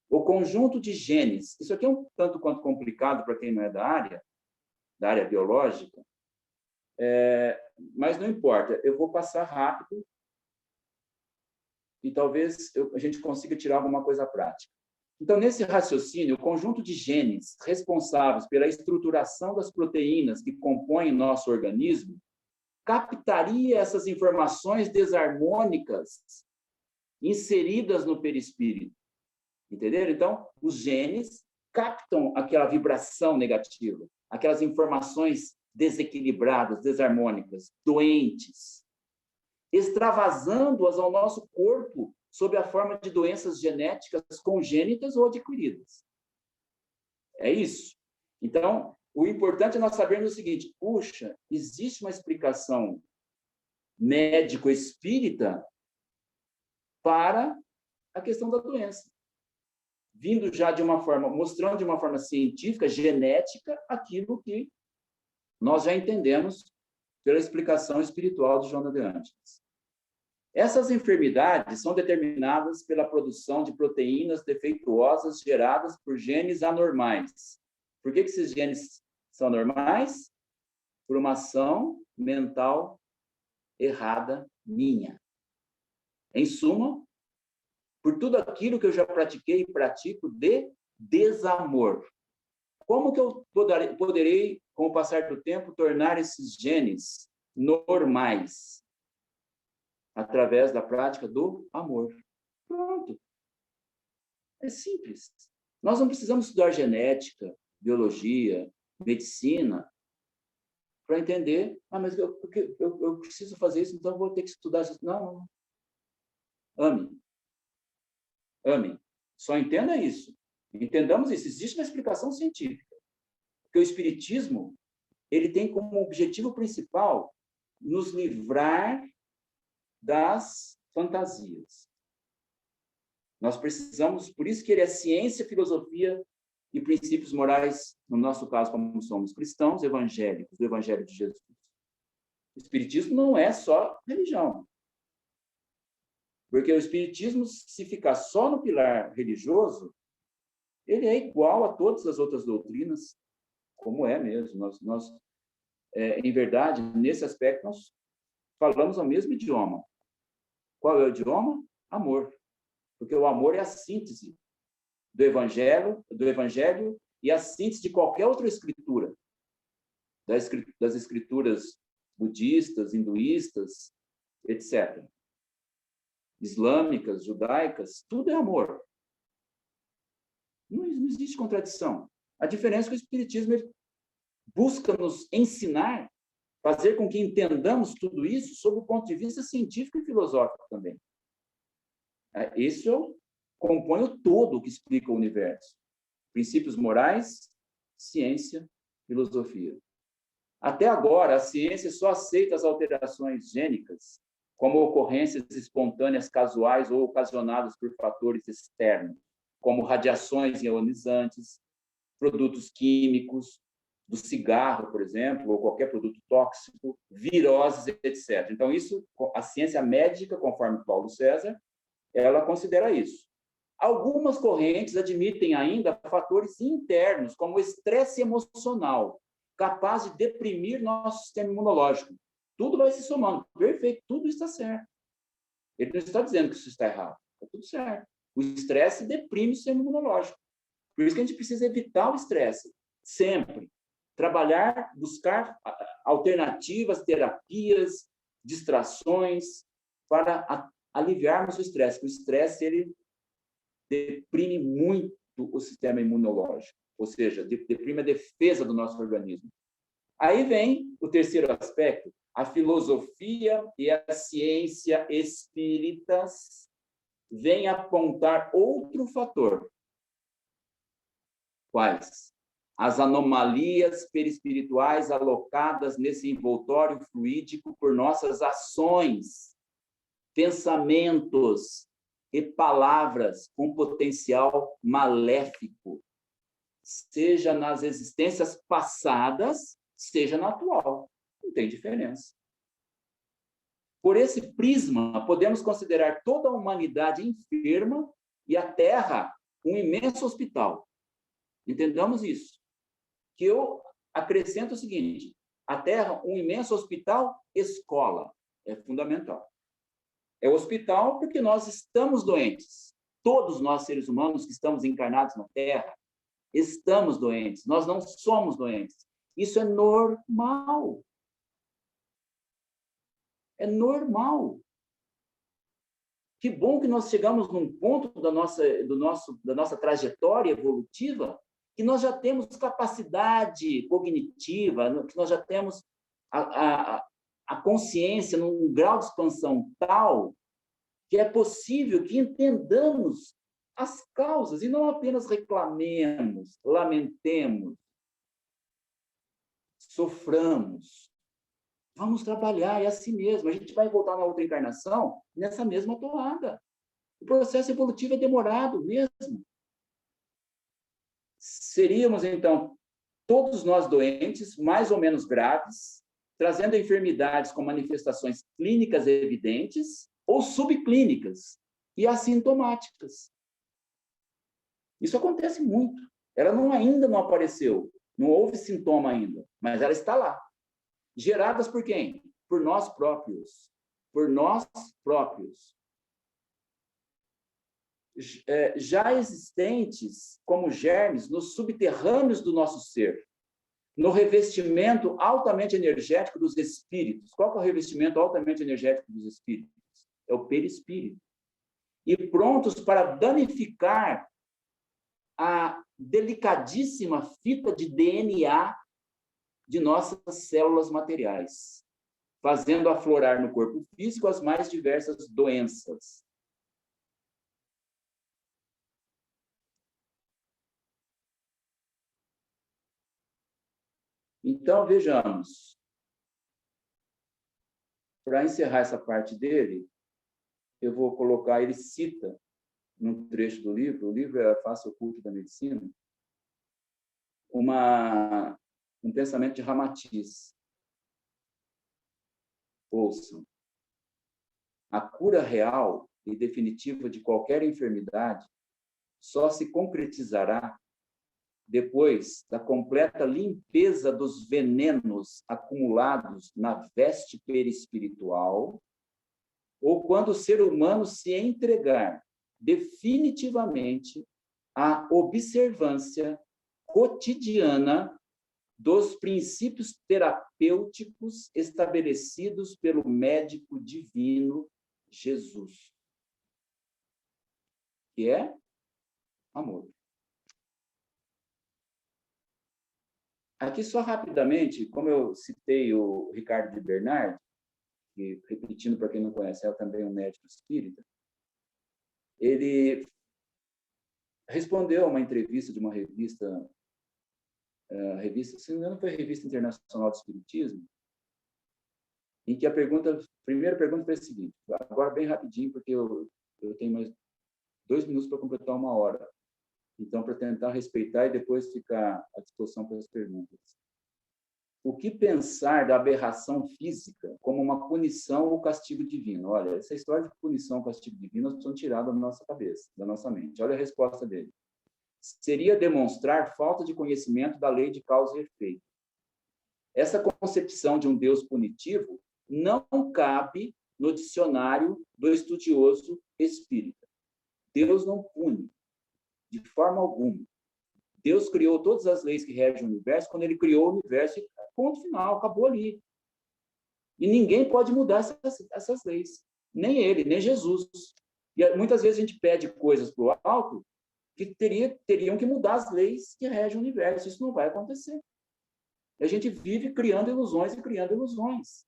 o conjunto de genes, isso aqui é um tanto quanto complicado para quem não é da área biológica, mas não importa, eu vou passar rápido e talvez a gente consiga tirar alguma coisa prática. Então, nesse raciocínio, o conjunto de genes responsáveis pela estruturação das proteínas que compõem nosso organismo captaria essas informações desarmônicas inseridas no perispírito. Entenderam? Então, os genes captam aquela vibração negativa, aquelas informações desequilibradas, desarmônicas, doentes, extravasando-as ao nosso corpo sob a forma de doenças genéticas congênitas ou adquiridas. É isso. Então, o importante é nós sabermos o seguinte, puxa, existe uma explicação médico-espírita para a questão da doença. Vindo já de uma forma, mostrando de uma forma científica, genética, aquilo que nós já entendemos pela explicação espiritual de Joana de Ângeles. Essas enfermidades são determinadas pela produção de proteínas defeituosas geradas por genes anormais. Por que esses genes são anormais? Por uma ação mental errada minha. Em suma, por tudo aquilo que eu já pratiquei e pratico de desamor. Como que eu poderei, com o passar do tempo, tornar esses genes normais? Através da prática do amor. Pronto. É simples. Nós não precisamos estudar genética, biologia, medicina, para entender, mas eu preciso fazer isso, então eu vou ter que estudar isso. Não. Ame. Ame. Só entenda isso. Entendamos isso. Existe uma explicação científica. Porque o Espiritismo, ele tem como objetivo principal nos livrar das fantasias. Nós precisamos, por isso que ele é ciência, filosofia e princípios morais, no nosso caso, como somos cristãos evangélicos, do Evangelho de Jesus. O Espiritismo não é só religião. Porque o Espiritismo, se ficar só no pilar religioso, ele é igual a todas as outras doutrinas, como é mesmo. Em verdade, nesse aspecto, nós falamos o mesmo idioma. Qual é o idioma? Amor. Porque o amor é a síntese do Evangelho e a síntese de qualquer outra escritura. Das escrituras budistas, hinduístas, etc. Islâmicas, judaicas, tudo é amor. Não existe contradição. A diferença é que o Espiritismo busca nos ensinar, fazer com que entendamos tudo isso sob o ponto de vista científico e filosófico também. Esse compõe o todo que explica o universo. Princípios morais, ciência, filosofia. Até agora, a ciência só aceita as alterações gênicas como ocorrências espontâneas casuais ou ocasionadas por fatores externos, como radiações ionizantes, produtos químicos, do cigarro, por exemplo, ou qualquer produto tóxico, viroses, etc. Então, isso, a ciência médica, conforme Paulo César, ela considera isso. Algumas correntes admitem ainda fatores internos, como o estresse emocional, capaz de deprimir nosso sistema imunológico. Tudo vai se somando. Perfeito, tudo está certo. Ele não está dizendo que isso está errado. Está tudo certo. O estresse deprime o sistema imunológico. Por isso que a gente precisa evitar o estresse. Sempre. Trabalhar, buscar alternativas, terapias, distrações, para aliviarmos o estresse. O estresse, ele deprime muito o sistema imunológico, ou seja, deprime a defesa do nosso organismo. Aí vem o terceiro aspecto, a filosofia e a ciência espíritas vêm apontar outro fator. Quais? As anomalias perispirituais alocadas nesse envoltório fluídico por nossas ações, pensamentos e palavras com potencial maléfico, seja nas existências passadas, seja na atual. Não tem diferença. Por esse prisma, podemos considerar toda a humanidade enferma e a Terra um imenso hospital. Entendamos isso. Que eu acrescento o seguinte, a Terra, um imenso hospital, escola. É fundamental. É hospital porque nós estamos doentes. Todos nós, seres humanos que estamos encarnados na Terra, estamos doentes. Nós não somos doentes. Isso é normal. É normal. Que bom que nós chegamos num ponto da nossa trajetória evolutiva que nós já temos capacidade cognitiva, que nós já temos a consciência num grau de expansão tal que é possível que entendamos as causas e não apenas reclamemos, lamentemos, soframos. Vamos trabalhar, é assim mesmo. A gente vai voltar na outra encarnação nessa mesma toada. O processo evolutivo é demorado mesmo. Seríamos, então, todos nós doentes, mais ou menos graves, trazendo enfermidades com manifestações clínicas evidentes ou subclínicas e assintomáticas. Isso acontece muito. Ela ainda não apareceu, não houve sintoma ainda, mas ela está lá. Geradas por quem? Por nós próprios. Por nós próprios. Já existentes como germes nos subterrâneos do nosso ser, no revestimento altamente energético dos espíritos. Qual que é o revestimento altamente energético dos espíritos? É o perispírito. E prontos para danificar a delicadíssima fita de DNA de nossas células materiais, fazendo aflorar no corpo físico as mais diversas doenças. Então, vejamos. Para encerrar essa parte dele, eu vou colocar, ele cita, num trecho do livro, o livro é A Face Oculta da Medicina, um pensamento de Ramatiz. Ouçam. A cura real e definitiva de qualquer enfermidade só se concretizará depois da completa limpeza dos venenos acumulados na veste perispiritual, ou quando o ser humano se entregar definitivamente à observância cotidiana dos princípios terapêuticos estabelecidos pelo médico divino Jesus, que é amor. Aqui, só rapidamente, como eu citei o Ricardo de Bernard, que, repetindo para quem não conhece, é também um médico espírita, ele respondeu a uma entrevista de uma revista, se não me engano, foi a Revista Internacional de Espiritismo, em que a primeira pergunta foi a seguinte, agora bem rapidinho, porque eu tenho mais 2 minutos para completar 1 hora. Então, para tentar respeitar e depois ficar à disposição para as perguntas. O que pensar da aberração física como uma punição ou castigo divino? Olha, essa história de punição ou castigo divino nós precisamos tirar da nossa cabeça, da nossa mente. Olha a resposta dele. Seria demonstrar falta de conhecimento da lei de causa e efeito. Essa concepção de um Deus punitivo não cabe no dicionário do estudioso espírita. Deus não pune, de forma alguma. Deus criou todas as leis que regem o universo quando ele criou o universo, ponto final, acabou ali. E ninguém pode mudar essas leis. Nem ele, nem Jesus. E muitas vezes a gente pede coisas para o alto que teriam que mudar as leis que regem o universo. Isso não vai acontecer. A gente vive criando ilusões e criando ilusões.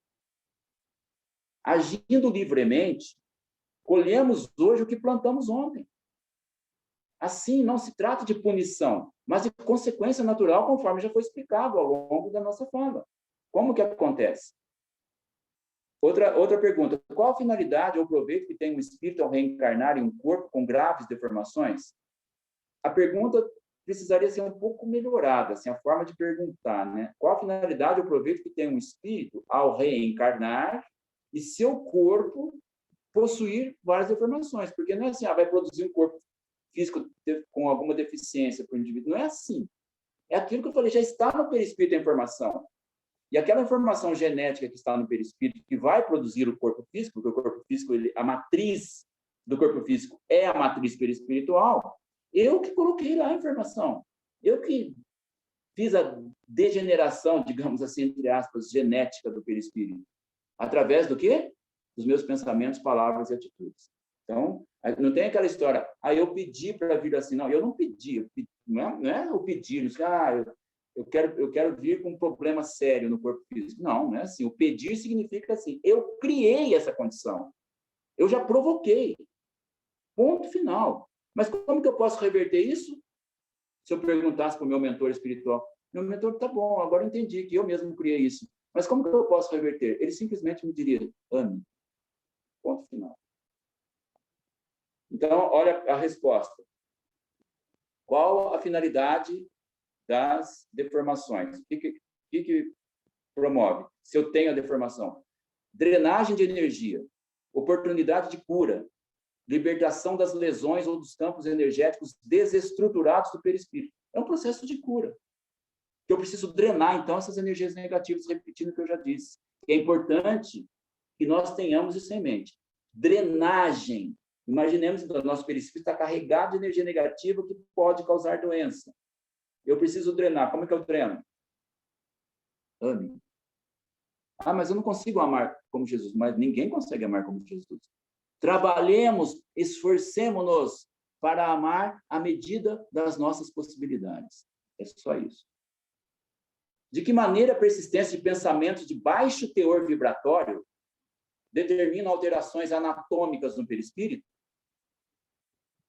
Agindo livremente, colhemos hoje o que plantamos ontem. Assim, não se trata de punição, mas de consequência natural, conforme já foi explicado ao longo da nossa fala. Como que acontece? Outra pergunta. Qual a finalidade ou proveito que tem um espírito ao reencarnar em um corpo com graves deformações? A pergunta precisaria ser um pouco melhorada, assim, a forma de perguntar, né? Qual a finalidade ou proveito que tem um espírito ao reencarnar e seu corpo possuir várias deformações? Porque não é assim, vai produzir um corpo físico com alguma deficiência para o indivíduo. Não é assim. É aquilo que eu falei, já está no perispírito a informação. E aquela informação genética que está no perispírito, que vai produzir o corpo físico, porque o corpo físico, a matriz do corpo físico é a matriz perispiritual, eu que coloquei lá a informação. Eu que fiz a degeneração, digamos assim, entre aspas, genética do perispírito. Através do quê? Dos meus pensamentos, palavras e atitudes. Então, não tem aquela história, eu pedi para vir assim. Não, eu não pedi. Não é o pedir, eu quero vir com um problema sério no corpo físico. Não, não é assim. O pedir significa assim, eu criei essa condição. Eu já provoquei. Ponto final. Mas como que eu posso reverter isso? Se eu perguntasse para o meu mentor espiritual, meu mentor, tá bom, agora eu entendi que eu mesmo criei isso. Mas como que eu posso reverter? Ele simplesmente me diria, ame. Ponto final. Então, olha a resposta. Qual a finalidade das deformações? O que promove? Se eu tenho a deformação. Drenagem de energia, oportunidade de cura, libertação das lesões ou dos campos energéticos desestruturados do perispírito. É um processo de cura. Eu preciso drenar, então, essas energias negativas, repetindo o que eu já disse. É importante que nós tenhamos isso em mente. Drenagem. Imaginemos, então, nosso perispírito está carregado de energia negativa que pode causar doença. Eu preciso drenar. Como é que eu dreno? Ame. Mas eu não consigo amar como Jesus. Mas ninguém consegue amar como Jesus. Trabalhemos, esforcemo-nos para amar à medida das nossas possibilidades. É só isso. De que maneira a persistência de pensamentos de baixo teor vibratório determina alterações anatômicas no perispírito?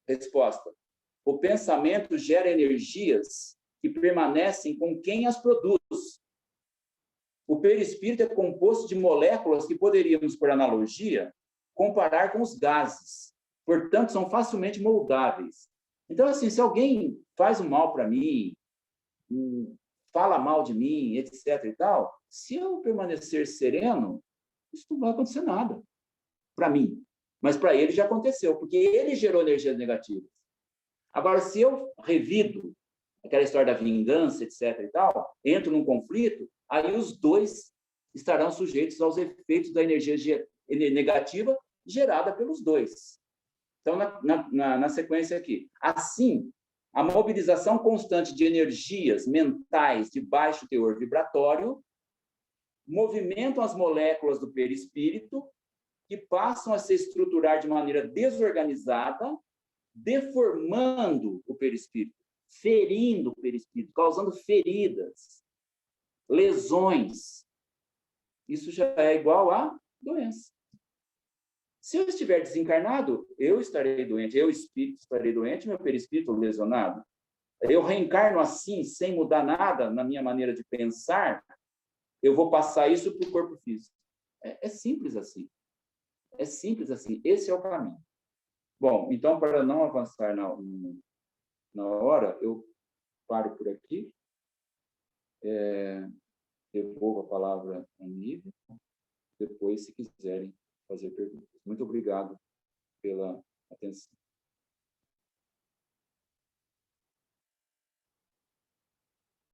Resposta. O pensamento gera energias que permanecem com quem as produz. O perispírito é composto de moléculas que poderíamos, por analogia, comparar com os gases. Portanto, são facilmente moldáveis. Então, assim, se alguém faz um mal para mim, fala mal de mim, etc. e tal, se eu permanecer sereno, isso não vai acontecer nada para mim. Mas para ele já aconteceu, porque ele gerou energias negativas. Agora, se eu revido aquela história da vingança, etc. e tal, entro num conflito, aí os dois estarão sujeitos aos efeitos da energia negativa gerada pelos dois. Então, na sequência aqui. Assim, a mobilização constante de energias mentais de baixo teor vibratório movimentam as moléculas do perispírito, que passam a se estruturar de maneira desorganizada, deformando o perispírito, ferindo o perispírito, causando feridas, lesões. Isso já é igual a doença. Se eu estiver desencarnado, eu estarei doente, eu, espírito, estarei doente, meu perispírito lesionado. Eu reencarno assim, sem mudar nada na minha maneira de pensar, eu vou passar isso para o corpo físico. É simples assim. É simples assim. Esse é o caminho. Bom, então, para não avançar na hora, eu paro por aqui. Devolvo a palavra a Nívia. Depois, se quiserem fazer perguntas. Muito obrigado pela atenção.